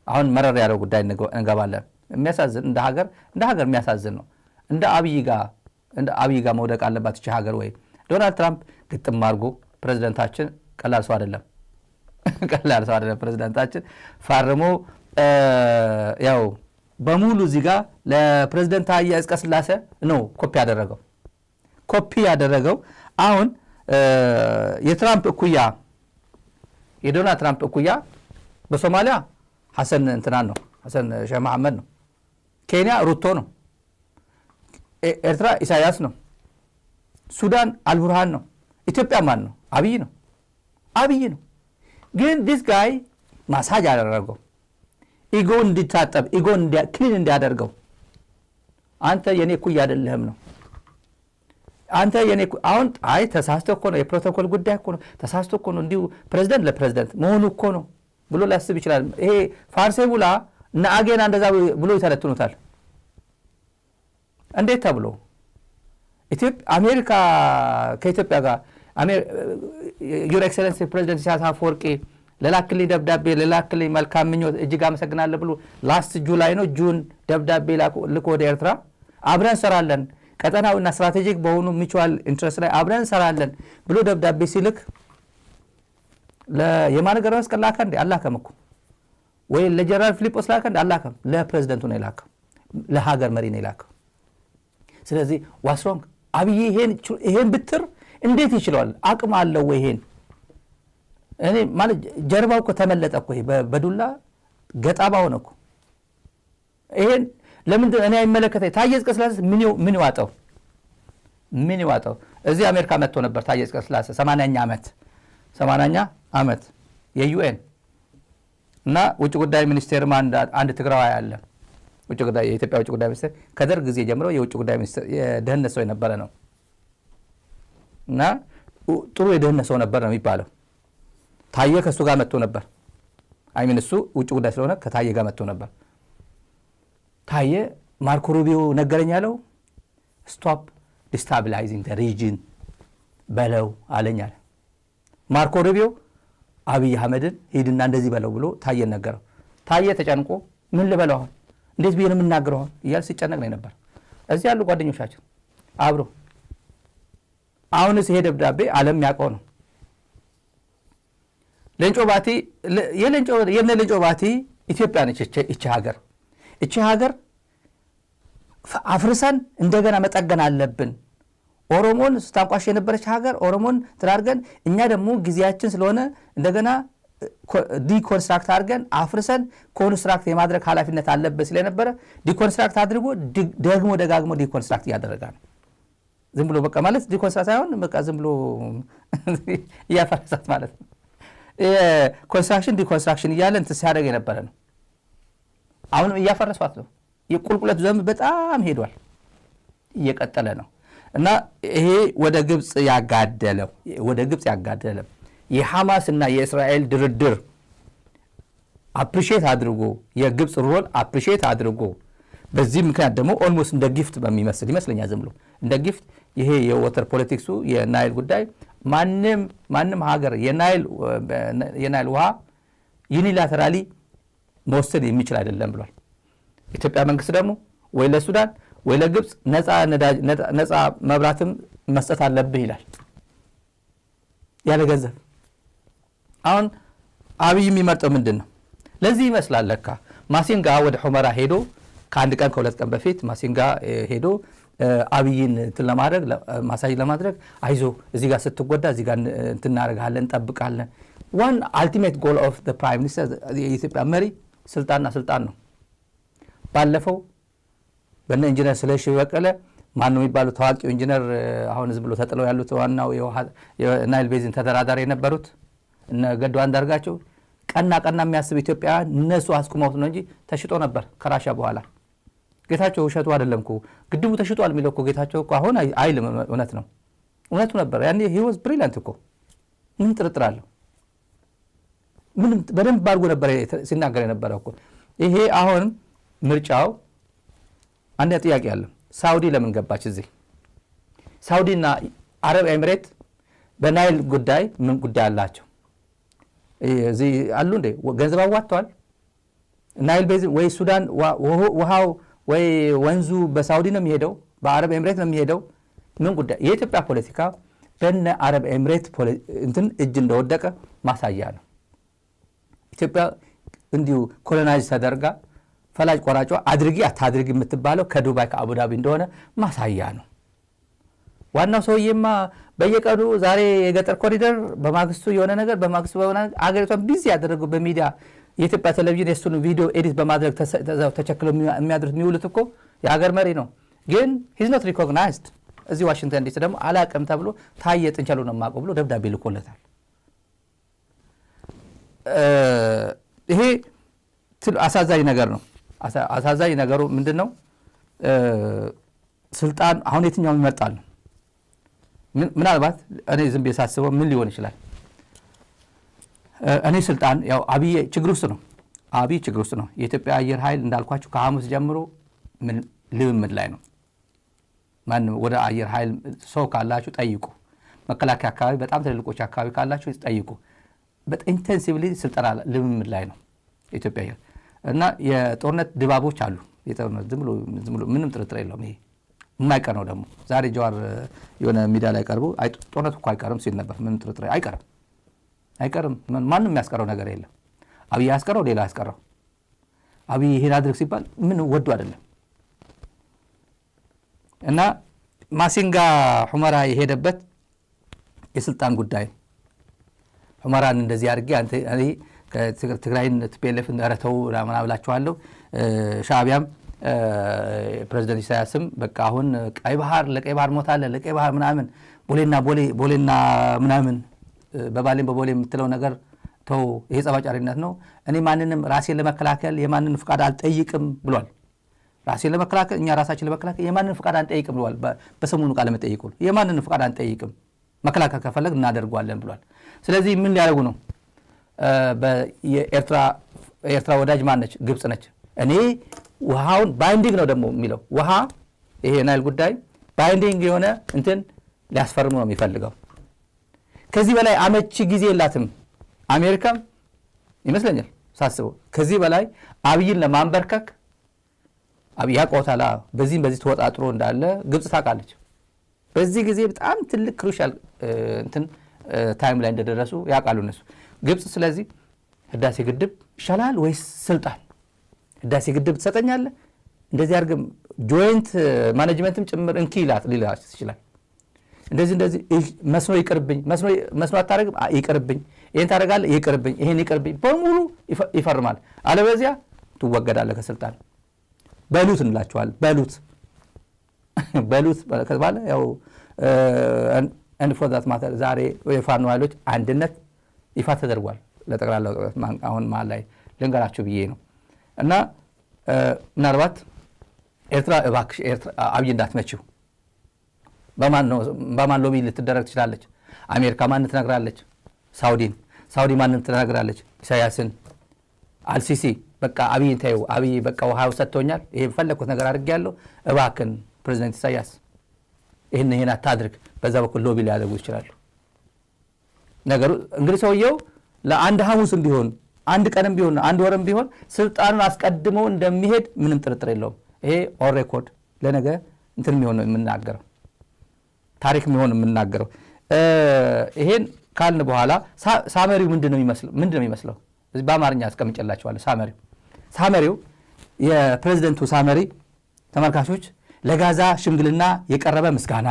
አሁን መረር ያለው ጉዳይ እንገባለን የሚያሳዝን እንደ ሀገር የሚያሳዝን ነው እንደ አብይ ጋር መውደቅ አለባት እቺ ሀገር ወይ ዶናልድ ትራምፕ ግጥም አድርጎ ፕሬዝዳንታችን ቀላል ሰው አይደለም ፕሬዝዳንታችን ፋርሞ ያው በሙሉ እዚህ ጋር ለፕሬዝዳንት ታዬ አጽቀሥላሴ ነው ኮፒ ያደረገው አሁን የትራምፕ እኩያ የዶናልድ ትራምፕ እኩያ በሶማሊያ ሐሰን ሼህ መሐመድ ነው ኬንያ ሩቶ ነው ኤርትራ ኢሳያስ ነው ሱዳን አልቡርሃን ነው ኢትዮጵያ ማን ነው አብይ ነው ግን this guy ማሳጅ አደረገው ኢጎ እንዲታጠብ ኢጎ ክሊን እንዲያደርገው አንተ የኔ እኩያ አይደለህም ነው አንተ የኔ አሁን ተሳስቶ እኮ ነው የፕሮቶኮል ጉዳይ እኮ ነው ተሳስቶ እኮ ነው እንዲሁ ፕሬዝዳንት ለፕሬዝዳንት መሆኑ እኮ ነው ብሎ ሊያስብ ይችላል ይሄ ፋርሴ ቡላ እና አገና እንደዛ ብሎ ይተረትኑታል እንዴት ተብሎ አሜሪካ ከኢትዮጵያ ጋር ዩር ኤክሰለንሲ ፕሬዝዳንት ኢሳያስ አፈወርቂ ለላክልኝ ደብዳቤ ለላክልኝ መልካም ምኞት እጅግ አመሰግናለሁ ብሎ ላስት ጁላይ ነው ጁን ደብዳቤ ልኮ ወደ ኤርትራ አብረን እንሰራለን ቀጠናዊና ስትራቴጂክ በሆኑ ሚቹዋል ኢንትረስት ላይ አብረን እንሰራለን ብሎ ደብዳቤ ሲልክ ለየማነ ገብረ መስቀል ላከ እንዴ አላከም እኮ ወይ ለጀነራል ፊሊጶስ ላከ እንዴ አላከም ለፕሬዝዳንቱ ነው የላከው ለሀገር መሪ ነው የላከው ስለዚህ ዋስሮንግ አብይ ይሄን ብትር እንዴት ይችላል አቅም አለው ወይ ይሄን እኔ ማለት ጀርባው እኮ ተመለጠ እኮ በዱላ ገጣባ ሆነ እኮ ይሄን ለምን እኔ አይመለከተኝ ታዬ አጽቀሥላሴ ምን ይዋጣው እዚህ አሜሪካ መጥቶ ነበር ታዬ አጽቀሥላሴ 80ኛ ዓመት የዩኤን እና ውጭ ጉዳይ ሚኒስቴርም አንድ ትግራዋይ አለ የኢትዮጵያ ውጭ ጉዳይ ሚኒስቴር ከደርግ ጊዜ ጀምሮ የውጭ ጉዳይ ሚኒስቴር የደህንነት ሰው የነበረ ነው እና ጥሩ የደህንነት ሰው ነበር ነው የሚባለው ታዬ ከሱ ጋር መጥቶ ነበር እሱ ውጭ ጉዳይ ስለሆነ ከታዬ ጋር መጥቶ ነበር ታዬ ማርኮ ሩቢዮ ነገረኝ ያለው ስቶፕ ዲስታቢላይዚንግ ዘ ሪጅን በለው አለኝ አለ ማርኮ ሩቢዮ አብይ አህመድን ሄድና እንደዚህ በለው ብሎ ታዬ ነገረው ታዬ ተጨንቆ ምን ልበለው እንዴት ብዬ ነው የምናገረው እያል ሲጨነቅ ነው ነበር እዚህ ያሉ ጓደኞቻችን አብሮ አሁንስ ይሄ ደብዳቤ ዓለም ያውቀው ነው ሌንጮ ባቲ ሌንጮ ባቲ ኢትዮጵያ ነች። እቺ ሀገር አፍርሰን እንደገና መጠገን አለብን። ኦሮሞን ስታንቋሽ የነበረች ሀገር ኦሮሞን ትራርገን እኛ ደግሞ ጊዜያችን ስለሆነ እንደገና ዲኮንስትራክት አድርገን አፍርሰን ኮንስትራክት የማድረግ ኃላፊነት አለበት ስለነበረ ዲኮንስትራክት አድርጎ ደግሞ ደጋግሞ ዲኮንስትራክት እያደረጋ ነው። ዝም ብሎ በቃ ማለት ዲኮንስትራክት ሳይሆን በቃ ዝም ብሎ እያፈረሳት ማለት ነው። ኮንስትራክሽን ዲኮንስትራክሽን እያለ እንትን ሲያደርግ የነበረ ነው። አሁንም እያፈረሷት ነው። የቁልቁለቱ ዘመን በጣም ሄዷል፣ እየቀጠለ ነው እና ይሄ ወደ ግብፅ ያጋደለው የሐማስ እና የእስራኤል ድርድር አፕሪሼት አድርጎ የግብፅ ሮል አፕሪሼት አድርጎ በዚህ ምክንያት ደግሞ ኦልሞስት እንደ ጊፍት በሚመስል ይመስለኛል ዝም ብሎ እንደ ጊፍት ይሄ የወተር ፖለቲክሱ የናይል ጉዳይ ማንም ሀገር የናይል ውሃ ዩኒላተራሊ መወሰድ የሚችል አይደለም ብሏል። ኢትዮጵያ መንግስት ደግሞ ወይ ለሱዳን ወይ ለግብፅ ነፃ መብራትም መስጠት አለብህ ይላል ያለ ገንዘብ። አሁን አብይ የሚመርጠው ምንድን ነው? ለዚህ ይመስላል ለካ ማሲንጋ ወደ ሑመራ ሄዶ ከአንድ ቀን ከሁለት ቀን በፊት ማሲንጋ ሄዶ አብይን እንትን ለማድረግ ማሳጅ ለማድረግ አይዞ እዚህ ጋር ስትጎዳ እዚህ ጋር እንትን እናደርጋለን እንጠብቃለን። ዋን አልቲሜት ጎል ኦፍ ዘ ፕራይም ሚኒስተር የኢትዮጵያ መሪ ስልጣን ነው። ባለፈው በእነ ኢንጂነር ስለሺ በቀለ ማን ነው የሚባሉ ታዋቂው ኢንጂነር አሁን ዝም ብሎ ተጥለው ያሉት ዋናው የናይል ቤዚን ተደራዳሪ የነበሩት እነ ገዱ አንዳርጋቸው ቀና የሚያስብ ኢትዮጵያ እነሱ አስቁመውት ነው እንጂ ተሽጦ ነበር ከራሻ በኋላ። ጌታቸው ውሸቱ አይደለም እኮ ግድቡ ተሽጧል የሚለው እኮ ጌታቸው እኮ አሁን አይልም። እውነቱ ነበር ያኔ he was brilliant እኮ ምን ጥርጥር አለው? ምንም በደንብ አድርጎ ነበር ሲናገር የነበረው እኮ። ይሄ አሁን ምርጫው አንድ ጥያቄ አለ። ሳውዲ ለምን ገባች እዚህ? ሳውዲና አረብ ኤሚሬት በናይል ጉዳይ ምን ጉዳይ አላቸው? እዚህ አሉ እንዴ? ገንዘብ አዋጥተዋል? ናይል ቤዚን ወይ ሱዳን ውሃው ወይ ወንዙ በሳውዲ ነው የሚሄደው? በአረብ ኤሚሬት ነው የሚሄደው? ምን ጉዳይ? የኢትዮጵያ ፖለቲካ በነ አረብ ኤሚሬት እንትን እጅ እንደወደቀ ማሳያ ነው። ኢትዮጵያ እንዲሁ ኮሎናይዝ ተደርጋ ፈላጭ ቆራጯ አድርጊ አታድርጊ የምትባለው ከዱባይ ከአቡዳቢ እንደሆነ ማሳያ ነው። ዋናው ሰውዬማ በየቀኑ ዛሬ የገጠር ኮሪደር በማግስቱ የሆነ ነገር በማግስቱ በሆነ አገሪቷን ቢዚ ያደረገው በሚዲያ የኢትዮጵያ ቴሌቪዥን የሱን ቪዲዮ ኤዲት በማድረግ ተቸክለው የሚያድሩት እኮ የሀገር መሪ ነው። ግን he's not recognized። እዚህ ዋሽንግተን ዲሲ ደግሞ አላቅም ተብሎ ታየ ጥንቸሉ ነው የማውቀው ብሎ ደብዳቤ ልኮለታል። ይሄ አሳዛኝ ነገር ነው። አሳዛኝ ነገሩ ምንድን ነው? ስልጣን አሁን የትኛውም ይመርጣል ነው። ምናልባት እኔ ዝም ብዬ ሳስበው ምን ሊሆን ይችላል? እኔ ስልጣን ያው አብይ ችግር ውስጥ ነው። የኢትዮጵያ አየር ኃይል እንዳልኳችሁ ከሐሙስ ጀምሮ ልምምድ ላይ ነው። ማንም ወደ አየር ኃይል ሰው ካላችሁ ጠይቁ። መከላከያ አካባቢ በጣም ትልልቆች አካባቢ ካላችሁ ጠይቁ። በጣም ኢንቴንሲቭሊ ስልጠና ልምምድ ላይ ነው ኢትዮጵያ አየር እና የጦርነት ድባቦች አሉ። የጦርነት ዝም ብሎ ምንም ጥርጥር የለውም። ይሄ የማይቀር ነው። ደግሞ ዛሬ ጀዋር የሆነ ሚዲያ ላይ ቀርቦ ጦርነት እኮ አይቀርም ሲል ነበር። ምንም ጥርጥር አይቀርም። ማንም የሚያስቀረው ነገር የለም። አብይ ያስቀረው ሌላ ያስቀረው። አብይ ይሄን አድርግ ሲባል ምን ወዱ አይደለም። እና ማሲንጋ ሑመራ የሄደበት የስልጣን ጉዳይ ሑመራን እንደዚህ አድርጌ አንተ ትግራይን ቲፒኤልኤፍ እንደረተው ምናምን ብላችኋለሁ። ሻዕቢያም ፕሬዚደንት ኢሳያስም በቃ አሁን ቀይ ባህር ለቀይ ባህር ሞታለ ለቀይ ባህር ምናምን ቦሌና ምናምን በባሌም በቦሌ የምትለው ነገር ተው፣ ይሄ ጸባጫሪነት ነው። እኔ ማንንም ራሴን ለመከላከል የማንንም ፍቃድ አልጠይቅም ብሏል። ራሴን ለመከላከል እኛ ራሳችን ለመከላከል የማንንም ፍቃድ አንጠይቅም ብሏል። በሰሞኑ ቃለ መጠይቁ የማንንም ፍቃድ አንጠይቅም፣ መከላከል ከፈለግ እናደርጓለን ብሏል። ስለዚህ ምን ሊያደርጉ ነው? የኤርትራ ወዳጅ ማነች? ግብጽ ነች። እኔ ውሃውን ባይንዲንግ ነው ደግሞ የሚለው ውሃ ይሄ ናይል ጉዳይ ባይንዲንግ የሆነ እንትን ሊያስፈርሙ ነው የሚፈልገው። ከዚህ በላይ አመቺ ጊዜ የላትም አሜሪካም ይመስለኛል ሳስበው። ከዚህ በላይ አብይን ለማንበርከክ አብይ ያውቀውታል። በዚህ ተወጣጥሮ እንዳለ ግብጽ ታውቃለች። በዚህ ጊዜ በጣም ትልቅ ክሩሻል እንትን ታይም ላይ እንደደረሱ ያውቃሉ እነሱ። ግብፅ ስለዚህ ህዳሴ ግድብ ይሻላል ወይስ ስልጣን? ህዳሴ ግድብ ትሰጠኛለህ እንደዚህ አድርገም ጆይንት ማኔጅመንትም ጭምር እንኪ ሊላት ይችላል። እንደዚህ መስኖ ይቅርብኝ፣ መስኖ አታረግም ይቅርብኝ፣ ይሄን ታረጋለህ ይቅርብኝ፣ ይሄን ይቅርብኝ በሙሉ ይፈርማል። አለበዚያ ትወገዳለህ ከስልጣን። በሉት እንላቸዋል። በሉት ከተባለ ያው and for that matter ዛሬ የፋኖ ኃይሎች አንድነት ይፋ ተደርጓል ለጠቅላላው አሁን መሀል ላይ ልንገራችሁ ብዬ ነው። እና ምናልባት ኤርትራ እባክሽ አብይ እንዳትመችው በማን ሎቢ ልትደረግ ትችላለች? አሜሪካ ማንን ትነግራለች? ሳውዲ ማንን ትነግራለች? ኢሳያስን፣ አልሲሲ በቃ አብይን ተይው፣ አብይ በቃ ውሃው ሰጥቶኛል፣ ይሄ ፈለኩት ነገር አድርጌያለሁ፣ እባክን ፕሬዝዳንት ኢሳያስ ይሄን አታድርግ። በዛ በኩል ሎቢ ሊያደርጉ ይችላሉ። ነገሩ እንግዲህ ሰውየው ለአንድ ሐሙስም ቢሆን አንድ ቀንም ቢሆን አንድ ወርም ቢሆን ስልጣኑን አስቀድሞ እንደሚሄድ ምንም ጥርጥር የለውም። ይሄ ኦን ሬኮርድ ለነገ እንትን የሚሆን የምናገረው ታሪክ የሚሆን የምናገረው። ይሄን ካልን በኋላ ሳመሪው ምንድነው የሚመስለው? እዚህ በአማርኛ አስቀምጬላችኋለሁ። ሳመሪው የፕሬዝዳንቱ ሳመሪ ተመልካቾች ለጋዛ ሽምግልና የቀረበ ምስጋና፣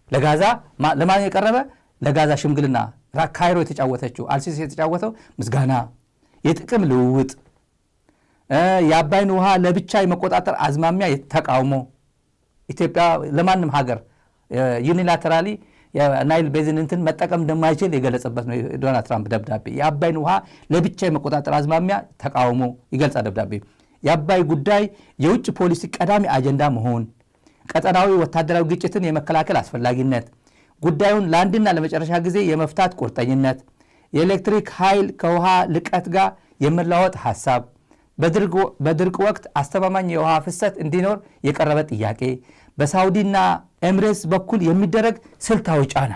ለጋዛ ለማን የቀረበ? ለጋዛ ሽምግልና ካይሮ የተጫወተችው አልሲሲ የተጫወተው ምስጋና፣ የጥቅም ልውውጥ፣ የአባይን ውሃ ለብቻ የመቆጣጠር አዝማሚያ ተቃውሞ፣ ኢትዮጵያ ለማንም ሀገር ዩኒላተራሊ የናይል ቤዝን እንትን መጠቀም እንደማይችል የገለጸበት ነው ዶናልድ ትራምፕ ደብዳቤ። የአባይን ውሃ ለብቻ የመቆጣጠር አዝማሚያ ተቃውሞ ይገልጻል ደብዳቤ። የአባይ ጉዳይ የውጭ ፖሊሲ ቀዳሚ አጀንዳ መሆን፣ ቀጠናዊ ወታደራዊ ግጭትን የመከላከል አስፈላጊነት፣ ጉዳዩን ለአንድና ለመጨረሻ ጊዜ የመፍታት ቁርጠኝነት፣ የኤሌክትሪክ ኃይል ከውሃ ልቀት ጋር የመለዋወጥ ሐሳብ፣ በድርቅ ወቅት አስተማማኝ የውሃ ፍሰት እንዲኖር የቀረበ ጥያቄ፣ በሳውዲና ኤምሬትስ በኩል የሚደረግ ስልታዊ ጫና፣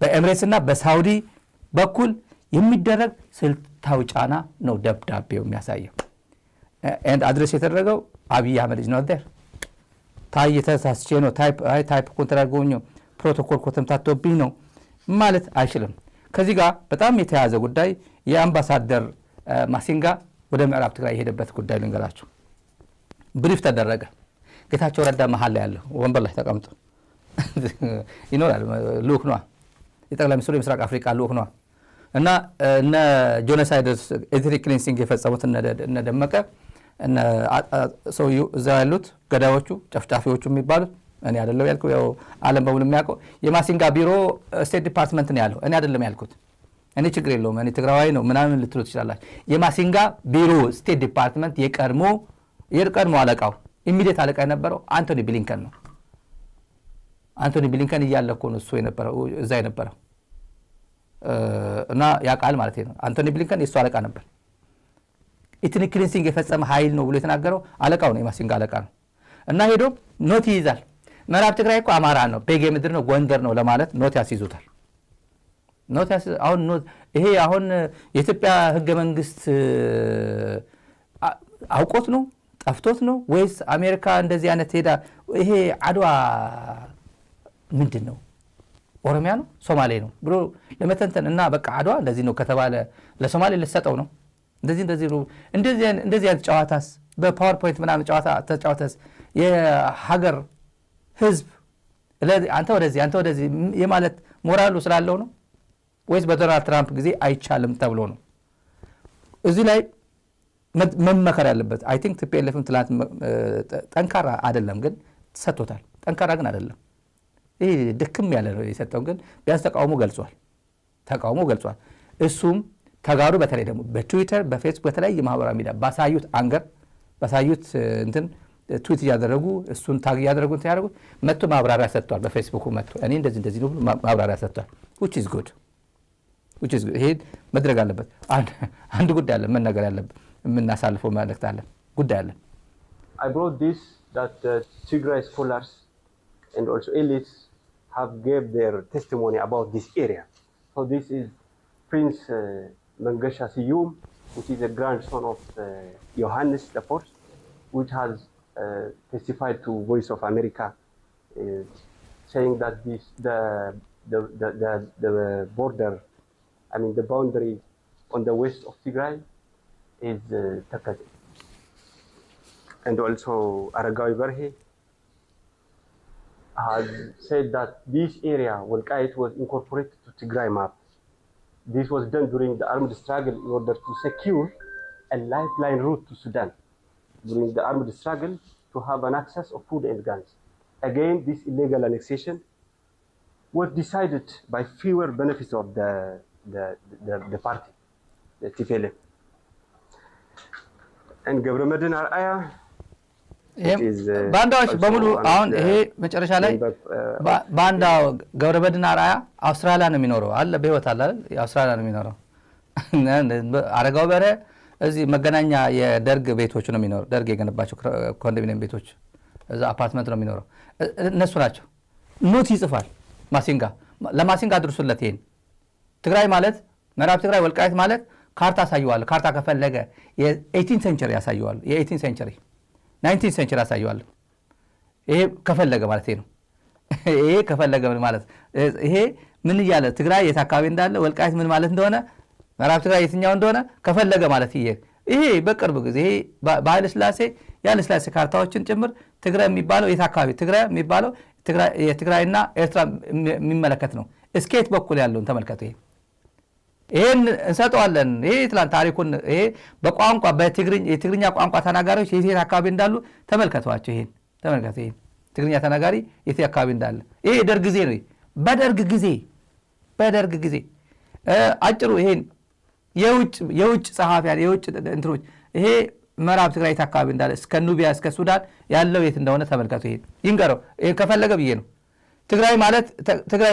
በኤምሬትስና በሳውዲ በኩል የሚደረግ ስልታዊ ጫና ነው ደብዳቤው የሚያሳየው። አድሬስ የተደረገው አብይ አህመድ ነው። ታይ ተሳስቼ ነው ታይፕ ኮንትራጎኞ ፕሮቶኮል ኮተምታቶብኝ ነው ማለት አይችልም። ከዚህ ጋር በጣም የተያያዘ ጉዳይ የአምባሳደር ማሲንጋ ወደ ምዕራብ ትግራይ የሄደበት ጉዳይ ልንገራችሁ። ብሪፍ ተደረገ። ጌታቸው ረዳ መሀል ላይ ያለው ወንበር ላይ ተቀምጦ ይኖራል። ልኡክ ነዋ፣ የጠቅላይ ሚኒስትሩ የምስራቅ አፍሪካ ልኡክ ነዋ። እና እነ ጆኖሳይደርስ ኤትኒክ ክሊንሲንግ የፈጸሙት እነ ደመቀ ሰውዬው እዛ ያሉት ገዳዮቹ ጨፍጫፊዎቹ የሚባሉት እኔ አይደለም ያልኩት፣ ያው ዓለም በሙሉ የሚያውቀው የማሲንጋ ቢሮ ስቴት ዲፓርትመንት ነው ያለው። እኔ አይደለም ያልኩት። እኔ ችግር የለውም እኔ ትግራዋይ ነው ምናምን ልትሉ ትችላላችሁ። የማሲንጋ ቢሮ ስቴት ዲፓርትመንት የቀድሞ አለቃው ኢሚዲየት አለቃ የነበረው አንቶኒ ብሊንከን ነው። አንቶኒ ብሊንከን እያለ እኮ ነው እሱ እዛ የነበረው እና ያውቃል ማለት ነው። አንቶኒ ብሊንከን የእሱ አለቃ ነበር። ኢትኒክ ክሊንሲንግ የፈጸመ ኃይል ነው ብሎ የተናገረው አለቃው ነው፣ የማሲንጋ አለቃ ነው። እና ሄዶ ኖት ይይዛል። ምዕራብ ትግራይ እኮ አማራ ነው፣ ቤጌ ምድር ነው፣ ጎንደር ነው ለማለት ኖት ያስይዙታል። ይሄ አሁን የኢትዮጵያ ህገ መንግስት አውቆት ነው ጠፍቶት ነው ወይስ አሜሪካ እንደዚህ አይነት ሄዳ ይሄ አድዋ ምንድን ነው ኦሮሚያ ነው ሶማሌ ነው ብሎ ለመተንተን እና በቃ አድዋ እንደዚህ ነው ከተባለ ለሶማሌ ልሰጠው ነው እንደዚህ አይነት ጨዋታስ በፓወርፖይንት ምናምን ጨዋታ ተጫዋታስ የሀገር ህዝብ አንተ ወደዚህ የማለት ሞራሉ ስላለው ነው ወይስ በዶናልድ ትራምፕ ጊዜ አይቻልም ተብሎ ነው? እዚህ ላይ መመከር ያለበት አይ ቲንክ ቲፒኤልኤፍም ትላንት ጠንካራ አይደለም ግን ሰጥቶታል። ጠንካራ ግን አይደለም። ይሄ ድክም ያለ ነው የሰጠው፣ ግን ቢያንስ ተቃውሞ ገልጿል። እሱም ተጋሩ በተለይ ደግሞ በትዊተር በፌስቡክ በተለያየ ማህበራዊ ሚዲያ ባሳዩት አንገር ባሳዩት እንትን ትዊት ያደረጉ እሱን ታግ ያደረጉት መጥቶ ማብራሪያ ሰጥቷል። በፌስቡክ መጥቶ እኔ እንደዚህ ነው ማብራሪያ ሰጥቷል። which is good ይሄ መድረግ አለበት። አንድ ጉዳይ አለ መነገር ያለበት የምናሳልፈው መልእክት አለ ጉዳይ አለ። I brought this that Tigray scholars and also elites have gave their testimony about this area. So this is Prince Mangasha Siyum, which is a grandson of Johannes IV, which has testified to Voice of America, saying that the border I mean, the boundary on the west of Tigray is Takate. And also Aragawi Barhe has said that this area, Walqait, was incorporated to Tigray map. This was done during the armed struggle in order to secure a lifeline route to Sudan. During the armed struggle, to have an access of food and guns. Again, this illegal annexation was decided by fewer benefits of the party, the TPLF. And Gabramadin Araya, ባንዳዎች በሙሉ አሁን ይሄ መጨረሻ ላይ ባንዳው ገብረመድህን አርአያ አውስትራሊያ ነው የሚኖረው አለ በህይወት አለ አይደል አውስትራሊያ ነው የሚኖረው አረጋው በረ እዚህ መገናኛ የደርግ ቤቶች ነው የሚኖረው ደርግ የገነባቸው ኮንዶሚኒየም ቤቶች እዛ አፓርትመንት ነው የሚኖረው እነሱ ናቸው ኖት ይጽፋል ማሲንጋ ለማሲንጋ አድርሱለት ይሄን ትግራይ ማለት ምዕራብ ትግራይ ወልቃይት ማለት ካርታ ያሳየዋል ካርታ ከፈለገ የ18 ሴንቸሪ ያሳየዋል የ18 ሴንቸሪ 19 ሴንቸሪ ያሳየዋል ይሄ ከፈለገ ማለት ነው ይሄ ከፈለገ ማለት ይሄ ምን ይያለ ትግራይ የት አካባቢ እንዳለ ወልቃይት ምን ማለት እንደሆነ ምዕራብ ትግራይ የትኛው እንደሆነ ከፈለገ ማለት ይሄ በቅርብ ጊዜ ይሄ በኃይለ ሥላሴ ያለ ሥላሴ ካርታዎችን ጭምር ትግራይ የሚባለው የት አካባቢ ትግራይ የሚባለው የትግራይና ኤርትራ የሚመለከት ነው እስኬት በኩል ያለውን ተመልከቱ ይሄን እንሰጠዋለን ይሄ ትላንት ታሪኩን ይሄ በቋንቋ የትግርኛ ቋንቋ ተናጋሪዎች የት አካባቢ እንዳሉ ተመልከቷቸው ይሄን ተመልከቱ ይሄን ትግርኛ ተናጋሪ የት አካባቢ እንዳለ ይሄ ደርግ ጊዜ ነው በደርግ ጊዜ አጭሩ ይሄን የውጭ ጸሐፊያን የውጭ እንትሮች ይሄ ምዕራብ ትግራይ የት አካባቢ እንዳለ እስከ ኑቢያ እስከ ሱዳን ያለው የት እንደሆነ ተመልከቱ ይሄን ይንገረው ይሄ ከፈለገ ብዬ ነው ትግራይ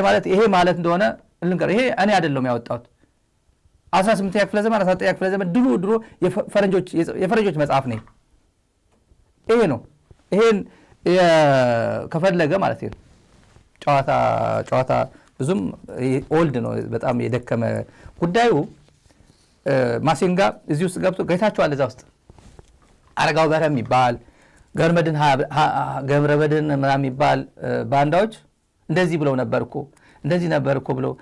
ማለት ይሄ ማለት እንደሆነ ልንገር ይሄ እኔ አይደለም ያወጣሁት 18ኛ ክፍለ ዘመን 19ኛ ክፍለ ዘመን ድሮ የፈረንጆች መጽሐፍ ነው ይሄ ነው ይሄን ከፈለገ ማለት ነው ጨዋታ ብዙም ኦልድ ነው በጣም የደከመ ጉዳዩ ማሲንጋ እዚህ ውስጥ ገብቶ ገይታቸዋል እዛ ውስጥ አረጋው በረ የሚባል ገብረመድህን ምናምን የሚባል ባንዳዎች እንደዚህ ብለው ነበርኩ ብለው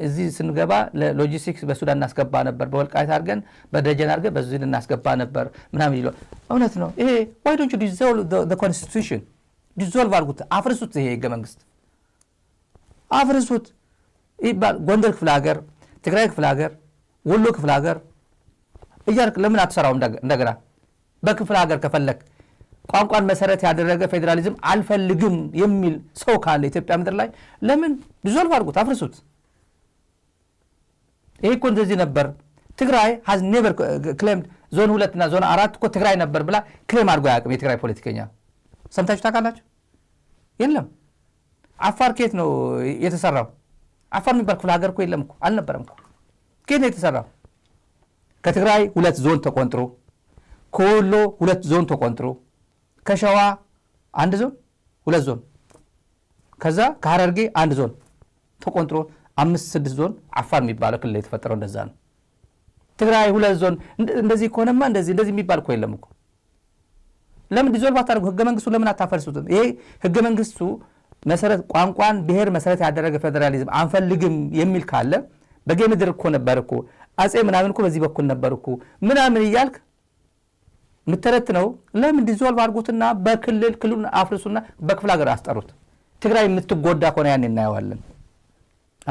እዚህ ስንገባ ለሎጂስቲክስ በሱዳን እናስገባ ነበር በወልቃይት አድርገን በደጀን አድርገን በዚህ እናስገባ ነበር ምናምን ይለው እውነት ነው ይሄ why don't you dissolve the constitution dissolve አድርጉት አፍርሱት ይሄ ህገ መንግስት አፍርሱት ይባል ጎንደር ክፍለ ሀገር ትግራይ ክፍለ ሀገር ወሎ ክፍለ ሀገር እያልክ ለምን አትሰራው እንደገና በክፍለ ሀገር ከፈለክ ቋንቋን መሰረት ያደረገ ፌደራሊዝም አልፈልግም የሚል ሰው ካለ ኢትዮጵያ ምድር ላይ ለምን ዲዞልቭ አድርጉት አፍርሱት ይሄ እኮ እንደዚህ ነበር ትግራይ has never claimed ዞን 2 እና ዞን 4 እኮ ትግራይ ነበር ብላ ክሌም አድርጎ ያቅም የትግራይ ፖለቲከኛ ሰምታችሁ ታውቃላችሁ የለም አፋር ከየት ነው የተሰራው አፋር የሚባል ክፍለ ሀገር እኮ የለም እኮ አልነበረም እኮ ከየት ነው የተሰራው ከትግራይ 2 ዞን ተቆንጥሮ ከወሎ 2 ዞን ተቆንጥሮ ከሸዋ 1 ዞን 2 ዞን ከዛ ከሐረርጌ 1 ዞን ተቆንጥሮ 5-6 ዞን አፋር የሚባለው ክልል የተፈጠረው እንደዛ ነው ትግራይ 2 ዞን እንደዚህ ኮነማ እንደዚህ የሚባል እኮ የለም እኮ ለምን ዲዞልቭ አታደርጉ ህገ መንግስቱ ለምን አታፈርሱት ይሄ ህገ መንግስቱ መሰረት ቋንቋን ብሔር መሰረት ያደረገ ፌደራሊዝም አንፈልግም የሚል ካለ በጌምድር እኮ ነበር እኮ አጼ ምናምን እኮ በዚህ በኩል ነበር እኮ ምናምን ይያልክ ምተረት ነው ለምን ዲዞልቭ አድርጉትና ክልሉን አፍርሱና በክፍለ ሀገር አስጠሩት ትግራይ የምትጎዳ ከሆነ ያን እናየዋለን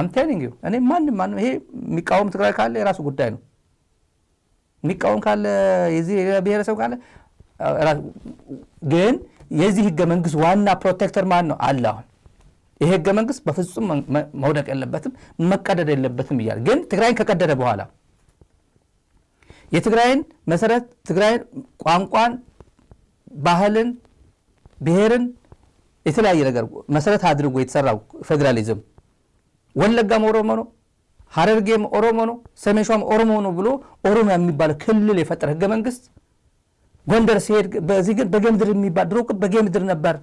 I'm telling you እኔ ማንም ይሄ የሚቃወም ትግራይ ካለ የራሱ ጉዳይ ነው የሚቃወም ካለ የዚህ ብሔረሰብ ካለ ግን የዚህ ህገ መንግስት ዋና ፕሮቴክተር ማን ነው አለ አሁን ይሄ ህገ መንግስት በፍጹም መውደቅ የለበትም መቀደድ የለበትም ይላል ግን ትግራይን ከቀደደ በኋላ የትግራይን መሰረት ትግራይን ቋንቋን ባህልን ብሔርን የተለያየ ነገር መሰረት አድርጎ የተሰራው ፌደራሊዝም ወለጋም ኦሮሞ ነው ሐረርጌም ኦሮሞ ነው ሰሜን ሸዋም ኦሮሞ ነው ብሎ ኦሮሚያ የሚባል ክልል የፈጠረ ህገ መንግስት ጎንደር ሲሄድ በዚህ ግን በጌምድር የሚባል ድሮ በጌምድር ነበር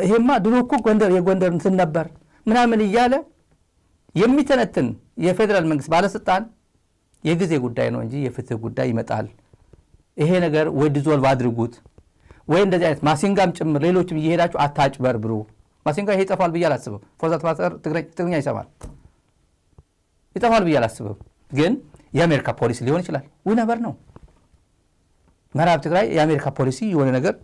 ይሄማ ድሮ እኮ ጎንደር የጎንደር እንትን ነበር ምናምን ይያለ የሚተነትን የፌደራል መንግስት ባለስልጣን የጊዜ ጉዳይ ነው እንጂ የፍትህ ጉዳይ ይመጣል ይሄ ነገር ወይ ዲዞልቭ አድርጉት ወይ እንደዚህ አይነት ማሲንጋም ጭምር ሌሎችም እየሄዳችሁ አታጭበርብሩ ማሲንጋ ይሄ ይጠፋል ብዬ አላስብም ፎርዛት ማስተር ትግርኛ ይጠፋል ብዬ አላስብም። ግን የአሜሪካ ፖሊሲ ሊሆን ይችላል። ነበር ነው ምዕራብ ትግራይ የአሜሪካ ፖሊሲ የሆነ ነገር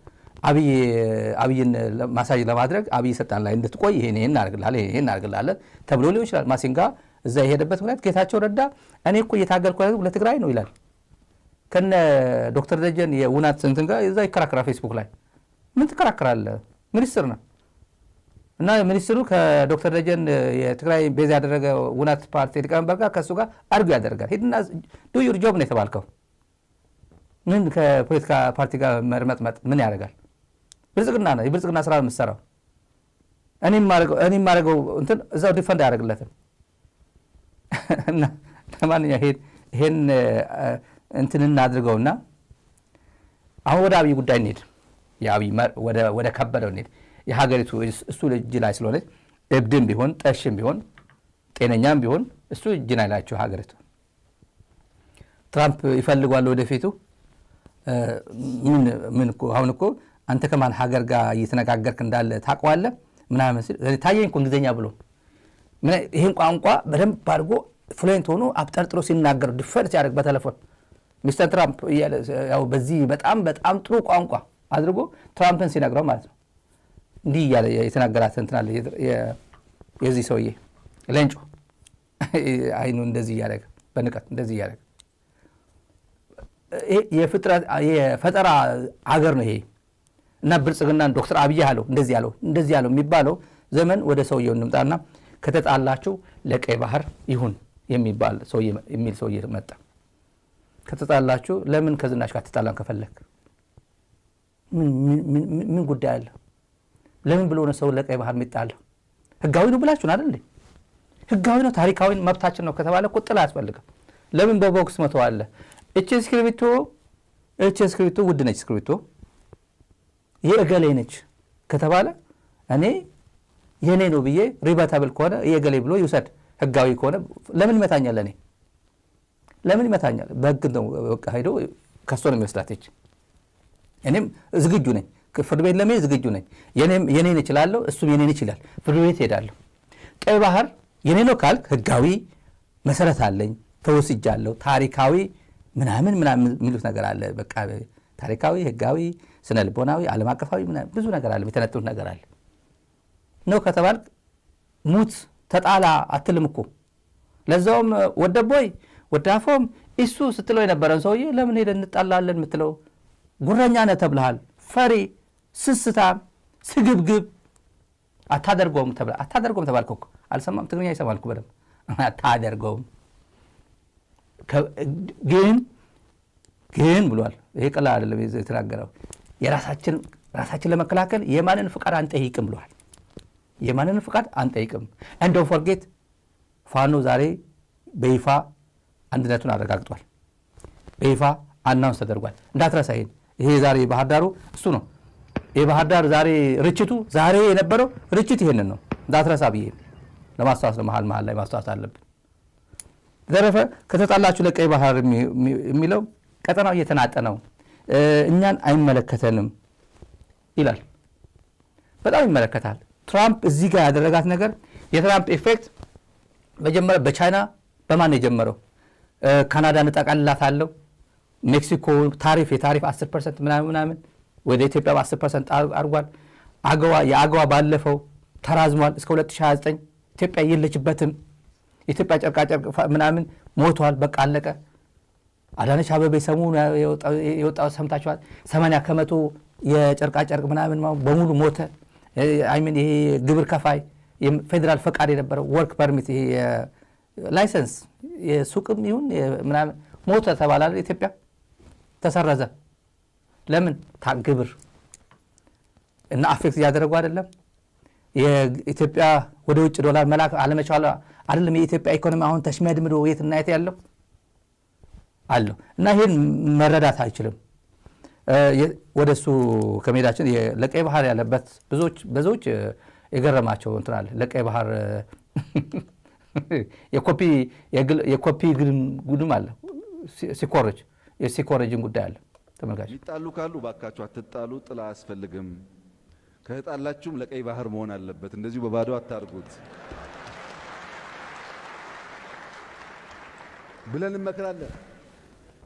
አብይን ማሳጅ ለማድረግ አብይ ስልጣን ላይ እንድትቆይ ይሄን እናደርግልሃለን ተብሎ ሊሆን ይችላል። ማሲንጋ እዛ የሄደበት ምክንያት ጌታቸው ረዳ እኔ እኮ እየታገልኩ ለትግራይ ነው ይላል። ከነ ዶክተር ደጀን የውናት እንትን ጋር እዛ ይከራከራል ፌስቡክ ላይ። ምን ትከራከራለህ? ሚኒስትር ነው እና ሚኒስትሩ ከዶክተር ደጀን የትግራይ ቤዝ ያደረገ ውናት ፓርቲ ሊቀመንበር ጋር ከሱ ጋር አርጉ ያደርጋል። ሂድና ዱ ዩር ጆብ ነው የተባልከው። ምን ከፖለቲካ ፓርቲ ጋር መርመጥመጥ ምን ያደርጋል? ብልጽግና ነው የብልጽግና ስራ የምትሰራው። እኔ ማረገው እንትን እዛው ዲፈንድ ያደርግለትም እና ለማንኛውም ይሄን እንትን እናድርገውና አሁን ወደ አብይ ጉዳይ እንሂድ። የአብይ ወደ ከበደው እንሂድ። የሀገሪቱ እሱ እጅ ላይ ስለሆነ እብድም ቢሆን ጠሽም ቢሆን ጤነኛም ቢሆን እሱ እጅ ላይ ናቸው ሀገሪቱ። ትራምፕ ይፈልጓል ወደፊቱ ምን እኮ አሁን እኮ አንተ ከማን ሀገር ጋር እየተነጋገርክ እንዳለ ታውቀዋለህ ምናምን ታየኝ እኮ እንግሊዝኛ ብሎ ይሄን ቋንቋ በደንብ አድርጎ ፍሉዌንት ሆኖ አብጠርጥሮ ሲናገር ዲፈንስ ያደርግ በቴሌፎን ሚስተር ትራምፕ ያው በዚህ በጣም በጣም ጥሩ ቋንቋ አድርጎ ትራምፕን ሲነግረው ማለት ነው። እንዲህ እያለ የተናገራት እንትን አለ የዚህ ሰውዬ ሌንጮ አይኑ እንደዚህ እያደረገ በንቀት እንደዚህ እያደረገ የፈጠራ ሀገር ነው ይሄ እና ብልጽግናን ዶክተር አብይ አለው እንደዚህ ያለው የሚባለው ዘመን ወደ ሰውየው እንምጣና ከተጣላችሁ ለቀይ ባህር ይሁን የሚል ሰውዬ መጣ። ከተጣላችሁ ለምን ከዝናሽ ጋር ተጣላን ከፈለክ ምን ጉዳይ አለ? ለምን ብሎ ነው ሰው ለቀይ ባህር የሚጣለው? ህጋዊ ነው ብላችሁን አይደል? ህጋዊ ነው ታሪካዊ መብታችን ነው ከተባለ እኮ ጥላ አያስፈልግም። ለምን በቦክስ መተዋለ? እቺ እስክሪብቶ ውድ ነች። እስክሪብቶ የእገሌ ነች ከተባለ እኔ የኔ ነው ብዬ ሪባታብል ከሆነ የእገሌ ብሎ ይውሰድ። ህጋዊ ከሆነ ለምን ይመታኛል? እኔ ለምን ይመታኛል? በህግ ነው በቃ ሄዶ ከሶ ነው የሚወስዳት። እኔም ዝግጁ ነኝ፣ ፍርድ ቤት ለመሄድ ዝግጁ ነኝ። የኔ ነች እላለሁ፣ እሱም የኔ ነች ይላል። ፍርድ ቤት ሄዳለሁ። ቀይ ባህር የኔ ነው ካልክ ህጋዊ መሰረት አለኝ፣ ተወስጃለሁ፣ ታሪካዊ ምናምን የሚሉት ነገር አለ። በቃ ታሪካዊ፣ ህጋዊ፣ ስነ ልቦናዊ፣ ዓለም አቀፋዊ ብዙ ነገር አለ፣ የተነጠሉት ነገር አለ። ነው ከተባልክ ሙት ተጣላ አትልም እኮ። ለዛውም ወደቦይ ወዳፎም እሱ ስትለው የነበረን ሰውዬ ለምን ሄደን እንጣላለን የምትለው? ጉረኛ ነህ ተብልሃል። ፈሪ፣ ስስታም፣ ስግብግብ አታደርገውም ተባልክ እኮ። አልሰማም? ትግርኛ ይሰማል እኮ በደምብ። አታደርገውም ግን ብሏል። ይሄ ቀላል አይደለም የተናገረው። ራሳችን ለመከላከል የማንን ፍቃድ አንጠይቅም ብሏል። የማንን ፍቃድ አንጠይቅም። እንደው ፎርጌት ፋኖ ዛሬ በይፋ አንድነቱን አረጋግጧል። በይፋ አናውንስ ተደርጓል። እንዳትረሳ ይሄ ዛሬ ባህር ዳሩ እሱ ነው። የባህር ዳር ዛሬ ርችቱ ዛሬ የነበረው ርችት ይሄንን ነው። እንዳትረሳ ብዬ ለማስታወስ ነው። መሀል ላይ ማስታወስ አለብን። ተረፈ ከተጣላችሁ ለቀይ ባህር የሚለው ቀጠናው እየተናጠነው እኛን አይመለከተንም ይላል። በጣም ይመለከታል። ትራምፕ እዚህ ጋር ያደረጋት ነገር የትራምፕ ኢፌክት መጀመሪያ በቻይና በማን የጀመረው? ካናዳ እንጠቃልላታለሁ፣ ሜክሲኮ የታሪፍ 10% ምናምን ወደ ኢትዮጵያ 10% አድርጓል። የአገዋ ባለፈው ተራዝሟል እስከ 2029። ኢትዮጵያ የለችበትም። የኢትዮጵያ ጨርቃጨርቅ ምናምን ሞቷል። በቃ አለቀ። አዳነች አበቤ ሰሞኑን የወጣው ሰምታችኋል። 80% የጨርቃጨርቅ ምናምን በሙሉ ሞተ። አይምን ይሄ ግብር ከፋይ የፌዴራል ፈቃድ የነበረው ወርክ ፐርሚት ይሄ ላይሰንስ የሱቅም ይሁን ምናምን ሞተ ተባላለ። ኢትዮጵያ ተሰረዘ። ለምን? ግብር እና አፌክት እያደረጉ አይደለም። የኢትዮጵያ ወደ ውጭ ዶላር መላክ አለመቻሏ አይደለም። የኢትዮጵያ ኢኮኖሚ አሁን ተሽመድምዶ የትና የት ያለው አለው እና ይሄን መረዳት አይችልም። ወደሱ ከመሄዳችን ለቀይ ባህር ያለበት ብዙዎች የገረማቸው እንትን አለ። ለቀይ ባህር የኮፒ ጉድም አለ። የሲኮረጅን ጉዳይ አለ። ተመልካች ይጣሉ ካሉ ባካችሁ አትጣሉ። ጥላ አያስፈልግም። ከተጣላችሁም ለቀይ ባህር መሆን አለበት። እንደዚሁ በባዶ አታርጉት። ብለን እንመክራለን።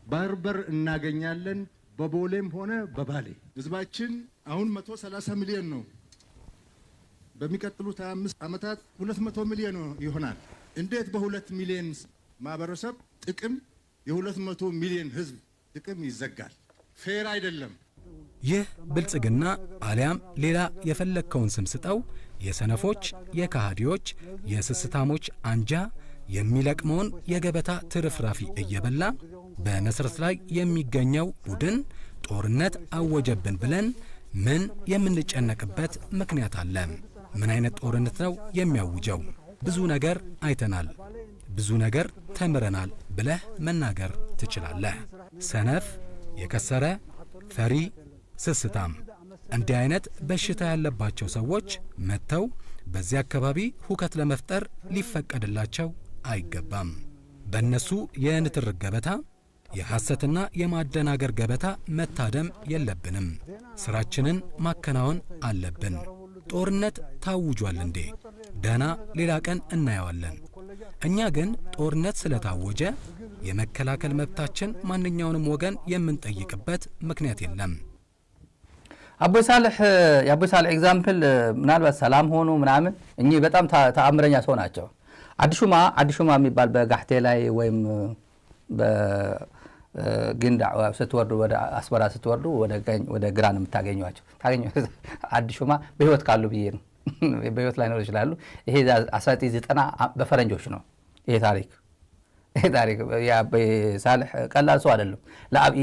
ባህር በር እናገኛለን በቦሌም ሆነ በባሌ። ህዝባችን አሁን 130 ሚሊዮን ነው። በሚቀጥሉት 25 ዓመታት 200 ሚሊዮን ይሆናል። እንዴት በ2 ሚሊዮን ማህበረሰብ ጥቅም የ200 ሚሊዮን ህዝብ ጥቅም ይዘጋል? ፌር አይደለም። ይህ ብልጽግና አሊያም ሌላ የፈለግከውን ስም ስጠው የሰነፎች፣ የካሃዲዎች፣ የስስታሞች አንጃ የሚለቅመውን የገበታ ትርፍራፊ እየበላ በመሰረት ላይ የሚገኘው ቡድን ጦርነት አወጀብን ብለን ምን የምንጨነቅበት ምክንያት አለ? ምን አይነት ጦርነት ነው የሚያውጀው? ብዙ ነገር አይተናል፣ ብዙ ነገር ተምረናል ብለህ መናገር ትችላለህ። ሰነፍ፣ የከሰረ፣ ፈሪ፣ ስስታም እንዲህ አይነት በሽታ ያለባቸው ሰዎች መጥተው በዚህ አካባቢ ሁከት ለመፍጠር ሊፈቀድላቸው አይገባም። በእነሱ የንትርክ ገበታ፣ የሐሰትና የማደናገር ገበታ መታደም የለብንም። ስራችንን ማከናወን አለብን። ጦርነት ታውጇል እንዴ? ደህና ሌላ ቀን እናየዋለን። እኛ ግን ጦርነት ስለታወጀ የመከላከል መብታችን ማንኛውንም ወገን የምንጠይቅበት ምክንያት የለም። አቦይ ሳልሕ የአቦይ ሳልሕ ኤግዛምፕል ምናልባት ሰላም ሆኑ ምናምን እኚህ በጣም ተአምረኛ ሰው ናቸው። አዲሹማ የሚባል በጋሕቴ ላይ ወይም በግንዳ ስትወርዱ ወደ አስመራ ስትወርዱ ወደ ግራ ነው የምታገኟቸው። አዲሹማ በህይወት ካሉ ብዬ ነው በህይወት ላይ ነው ይችላሉ። ይሄ 1990 በፈረንጆች ነው ይሄ ታሪክ። የአቦይ ሳልሕ ቀላል ሰው አይደለም።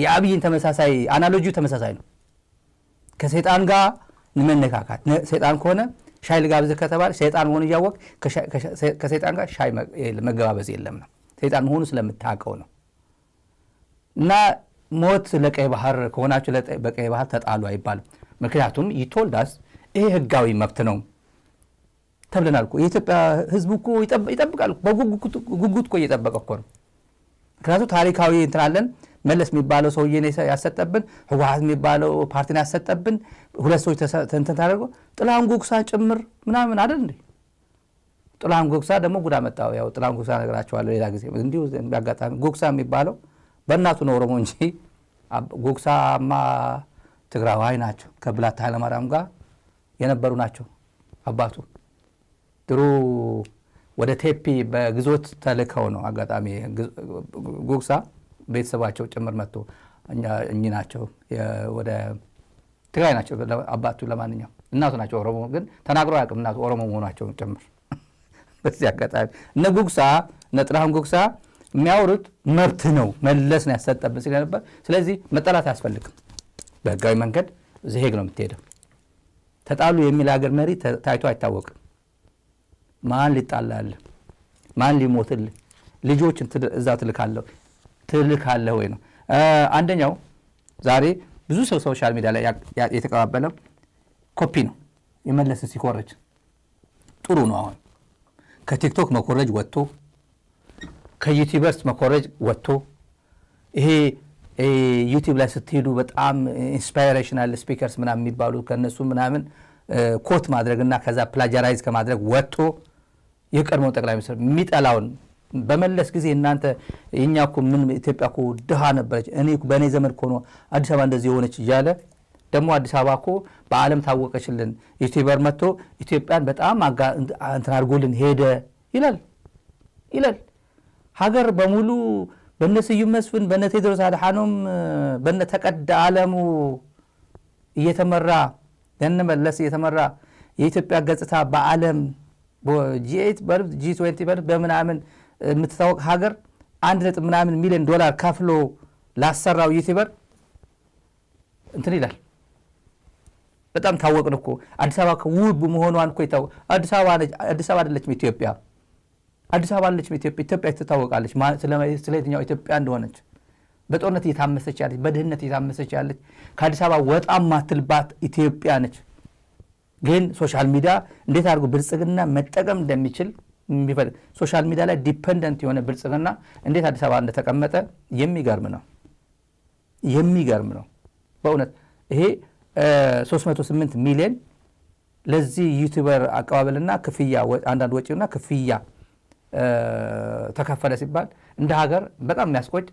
የአብይን ተመሳሳይ አናሎጂው ተመሳሳይ ነው። ከሰይጣን ጋር መነካካት። ሰይጣን ከሆነ ሻይ ልጋብዝህ ከተባለ ሰይጣን መሆኑ እያወቅ ከሰይጣን ጋር ሻይ መገባበዝ የለም ነው። ሰይጣን መሆኑ ስለምታውቀው ነው። እና ሞት ለቀይ ባህር ከሆናችሁ በቀይ ባህር ተጣሉ አይባልም። ምክንያቱም ይቶልዳስ ይሄ ህጋዊ መብት ነው ተብለናል እኮ። የኢትዮጵያ ህዝብ እኮ ይጠብቃል። በጉጉት እኮ እየጠበቀ እኮ ነው። ምክንያቱም ታሪካዊ እንትናለን። መለስ የሚባለው ሰውዬ ያሰጠብን፣ ህወሓት የሚባለው ፓርቲን ያሰጠብን፣ ሁለት ሰዎች እንትን ታደርገው ጥላሁን ጎግሳ ጭምር ምናምን አይደል እንዴ? ጥላሁን ጎግሳ ደግሞ ጉዳ መጣው። ያው ጥላሁን ጎግሳ ነገራቸዋለሁ ሌላ ጊዜ። እንዲሁ በአጋጣሚ ጎግሳ የሚባለው በእናቱ ነው ኦሮሞ እንጂ ጎግሳማ ትግራዋይ ናቸው። ከብላታ ኃይለማርያም ጋር የነበሩ ናቸው። አባቱ ድሮ ወደ ቴፒ በግዞት ተልከው ነው። አጋጣሚ ጎግሳ ቤተሰባቸው ጭምር መጥቶ እኚህ ናቸው ወደ ትግራይ ናቸው አባቱ። ለማንኛውም እናቱ ናቸው ኦሮሞ፣ ግን ተናግረው አያውቅም እናቱ ኦሮሞ መሆናቸው ጭምር። በዚህ አጋጣሚ እነ ጎግሳ እነ ጥላሁን ጎግሳ የሚያወሩት መብት ነው መለስ ነው ያሰጠብን ሲል ነበር። ስለዚህ መጠላት አያስፈልግም። በህጋዊ መንገድ እዚህ ሄግ ነው የምትሄደው። ተጣሉ የሚል ሀገር መሪ ታይቶ አይታወቅም። ማን ሊጣላል? ማን ሊሞትል? ልጆችን እዛ ትልካለህ ወይ ነው አንደኛው። ዛሬ ብዙ ሰው ሶሻል ሚዲያ ላይ የተቀባበለው ኮፒ ነው። የመለስን ሲኮረጅ ጥሩ ነው። አሁን ከቲክቶክ መኮረጅ ወጥቶ ከዩቲዩበርስ መኮረጅ ወጥቶ ይሄ ዩቲዩብ ላይ ስትሄዱ በጣም ኢንስፓይሬሽናል ስፒከርስ ምናምን የሚባሉ ከነሱ ምናምን ኮት ማድረግና ከዛ ፕላጃራይዝ ከማድረግ ወጥቶ የቀድሞው ጠቅላይ ሚኒስትር የሚጠላውን በመለስ ጊዜ እናንተ የኛ እኮ ምን ኢትዮጵያ እኮ ድሃ ነበረች፣ በእኔ ዘመን እኮ ነው አዲስ አበባ እንደዚህ የሆነች እያለ ደግሞ አዲስ አበባ እኮ በዓለም ታወቀችልን ዩቲዩበር መጥቶ ኢትዮጵያን በጣም እንትን አድርጎልን ሄደ ይላል። ሀገር በሙሉ በነ ስዩም መስፍን በነ ቴዎድሮስ አድሓኖም በነ ተቀዳ ዓለሙ እየተመራ በነ መለስ እየተመራ የኢትዮጵያ ገጽታ በዓለም G8 በልብ G20 በልብ በምናምን የምትታወቅ ሀገር 1.ምናምን ሚሊዮን ዶላር ከፍሎ ላሰራው ዩቲዩበር እንትን ይላል። በጣም ታወቅን እኮ አዲስ አበባ ውብ መሆኗን እኮ ይታወቅ። አዲስ አበባ አይደለችም ኢትዮጵያ። አዲስ አበባ አለችም ኢትዮጵያ ትታወቃለች ስለ የትኛው ኢትዮጵያ እንደሆነች። በጦርነት እየታመሰች ያለች፣ በድህነት እየታመሰች ያለች፣ ከአዲስ አበባ ወጣ ማትልባት ኢትዮጵያ ነች። ግን ሶሻል ሚዲያ እንዴት አድርጎ ብልጽግና መጠቀም እንደሚችል የሚፈልግ ሶሻል ሚዲያ ላይ ዲፔንደንት የሆነ ብልጽግና እንዴት አዲስ አበባ እንደተቀመጠ የሚገርም ነው በእውነት። ይሄ 308 ሚሊዮን ለዚህ ዩቲዩበር አቀባበልና ክፍያ አንዳንድ ወጪውና ክፍያ ተከፈለ ሲባል እንደ ሀገር በጣም የሚያስቆጭ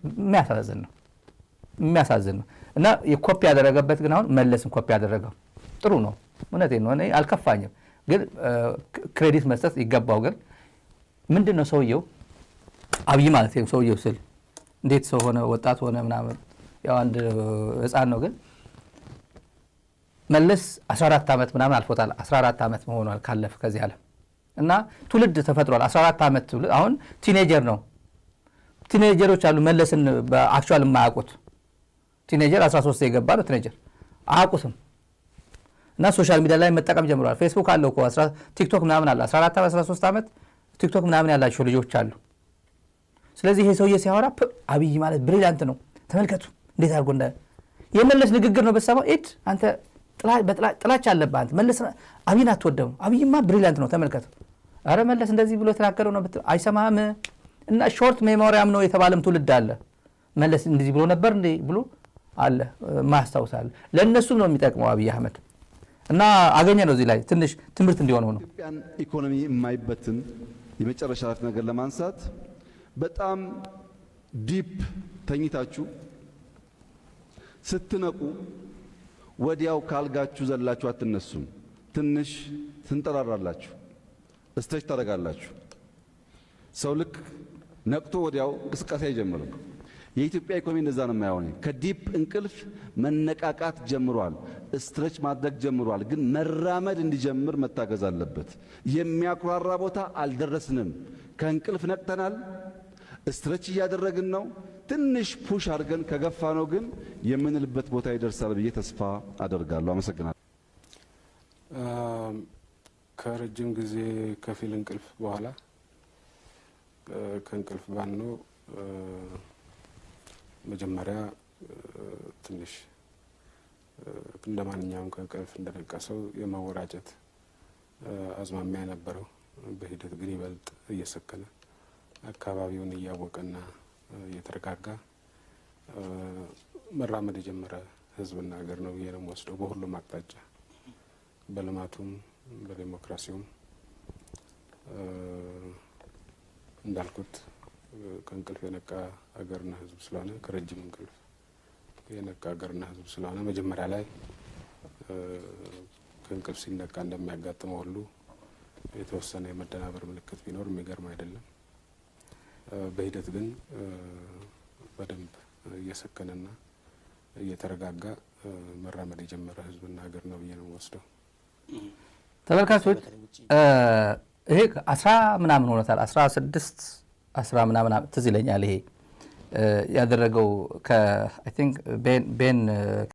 የሚያሳዝን ነው እና የኮፒ ያደረገበት ግን አሁን መለስን ኮፒ ያደረገው ጥሩ ነው። እውነቴን ነው። እኔ አልከፋኝም፣ ግን ክሬዲት መስጠት ይገባው። ግን ምንድን ነው ሰውየው አብይ ማለት ነው። ሰውየው ስል እንዴት ሰው ሆነ ወጣት ሆነ ምናምን ያው አንድ ህፃን ነው። ግን መለስ 14 ዓመት ምናምን አልፎታል። 14 ዓመት መሆኗል ካለፈ ከዚህ ዓለም እና ትውልድ ተፈጥሯል። 14 ዓመት ትውልድ አሁን ቲኔጀር ነው። ቲኔጀሮች አሉ መለስን በአክቹዋል የማያውቁት ቲኔጀር 13 የገባ ነው ቲኔጀር አያውቁትም። እና ሶሻል ሚዲያ ላይ መጠቀም ጀምረዋል። ፌስቡክ አለው እኮ ቲክቶክ ምናምን አለ 14 ዓመት 13 ዓመት ቲክቶክ ምናምን ያላቸው ልጆች አሉ። ስለዚህ ይሄ ሰውዬ ሲያወራ አብይ ማለት ብሪሊያንት ነው ተመልከቱ እንዴት አድርጎ እንደ የመለስ ንግግር ነው በሰማው ኤድ አንተ ጥላቻ አለብህ አንተ መለስ አብይን አትወደም። አብይማ ብሪሊያንት ነው ተመልከቱ። አረ መለስ እንደዚህ ብሎ የተናገረው ነው አይሰማህም። እና ሾርት ሜሞሪያም ነው የተባለም ትውልድ አለ። መለስ እንደዚህ ብሎ ነበር እንዴ ብሎ አለ ማስታውሳል። ለእነሱም ነው የሚጠቅመው አብይ አህመድ እና አገኘ ነው እዚህ ላይ ትንሽ ትምህርት እንዲሆነው ነው። ኢትዮጵያን ኢኮኖሚ የማይበትን የመጨረሻ ነገር ለማንሳት በጣም ዲፕ ተኝታችሁ ስትነቁ ወዲያው ካልጋችሁ ዘላችሁ አትነሱም። ትንሽ ትንጠራራላችሁ፣ እስተች ታደርጋላችሁ። ሰው ልክ ነቅቶ ወዲያው እንቅስቃሴ አይጀምርም። የኢትዮጵያ ኢኮኖሚ እንደዛ ነው የማይሆን። ከዲፕ እንቅልፍ መነቃቃት ጀምሯል፣ ስትሬች ማድረግ ጀምሯል። ግን መራመድ እንዲጀምር መታገዝ አለበት። የሚያኩራራ ቦታ አልደረስንም። ከእንቅልፍ ነቅተናል፣ ስትሬች እያደረግን ነው። ትንሽ ፑሽ አድርገን ከገፋ ነው ግን የምንልበት ቦታ ይደርሳል ብዬ ተስፋ አደርጋለሁ። አመሰግናለሁ። ከረጅም ጊዜ ከፊል እንቅልፍ በኋላ ከእንቅልፍ ባኖ መጀመሪያ ትንሽ እንደ ማንኛውም ከእንቅልፍ እንደነቀሰው የመወራጨት አዝማሚያ ነበረው። በሂደት ግን ይበልጥ እየሰከነ አካባቢውን እያወቀና እየተረጋጋ መራመድ የጀመረ ህዝብና ሀገር ነው ብዬ ነው የምወስደው። በሁሉም አቅጣጫ በልማቱም በዲሞክራሲውም እንዳልኩት ከእንቅልፍ የነቃ ሀገርና ህዝብ ስለሆነ ከረጅም እንቅልፍ የነቃ ሀገርና ህዝብ ስለሆነ መጀመሪያ ላይ ከእንቅልፍ ሲነቃ እንደሚያጋጥመው ሁሉ የተወሰነ የመደናበር ምልክት ቢኖር የሚገርም አይደለም። በሂደት ግን በደንብ እየሰከነና እየተረጋጋ መራመድ የጀመረ ህዝብና ሀገር ነው ብዬ ነው የምወስደው። ተመልካቾች ይሄ 10 ምናምን ሆኖታል 16 10 ምናምን ትዝ ይለኛል። ይሄ ያደረገው ከ አይ ቲንክ ቤን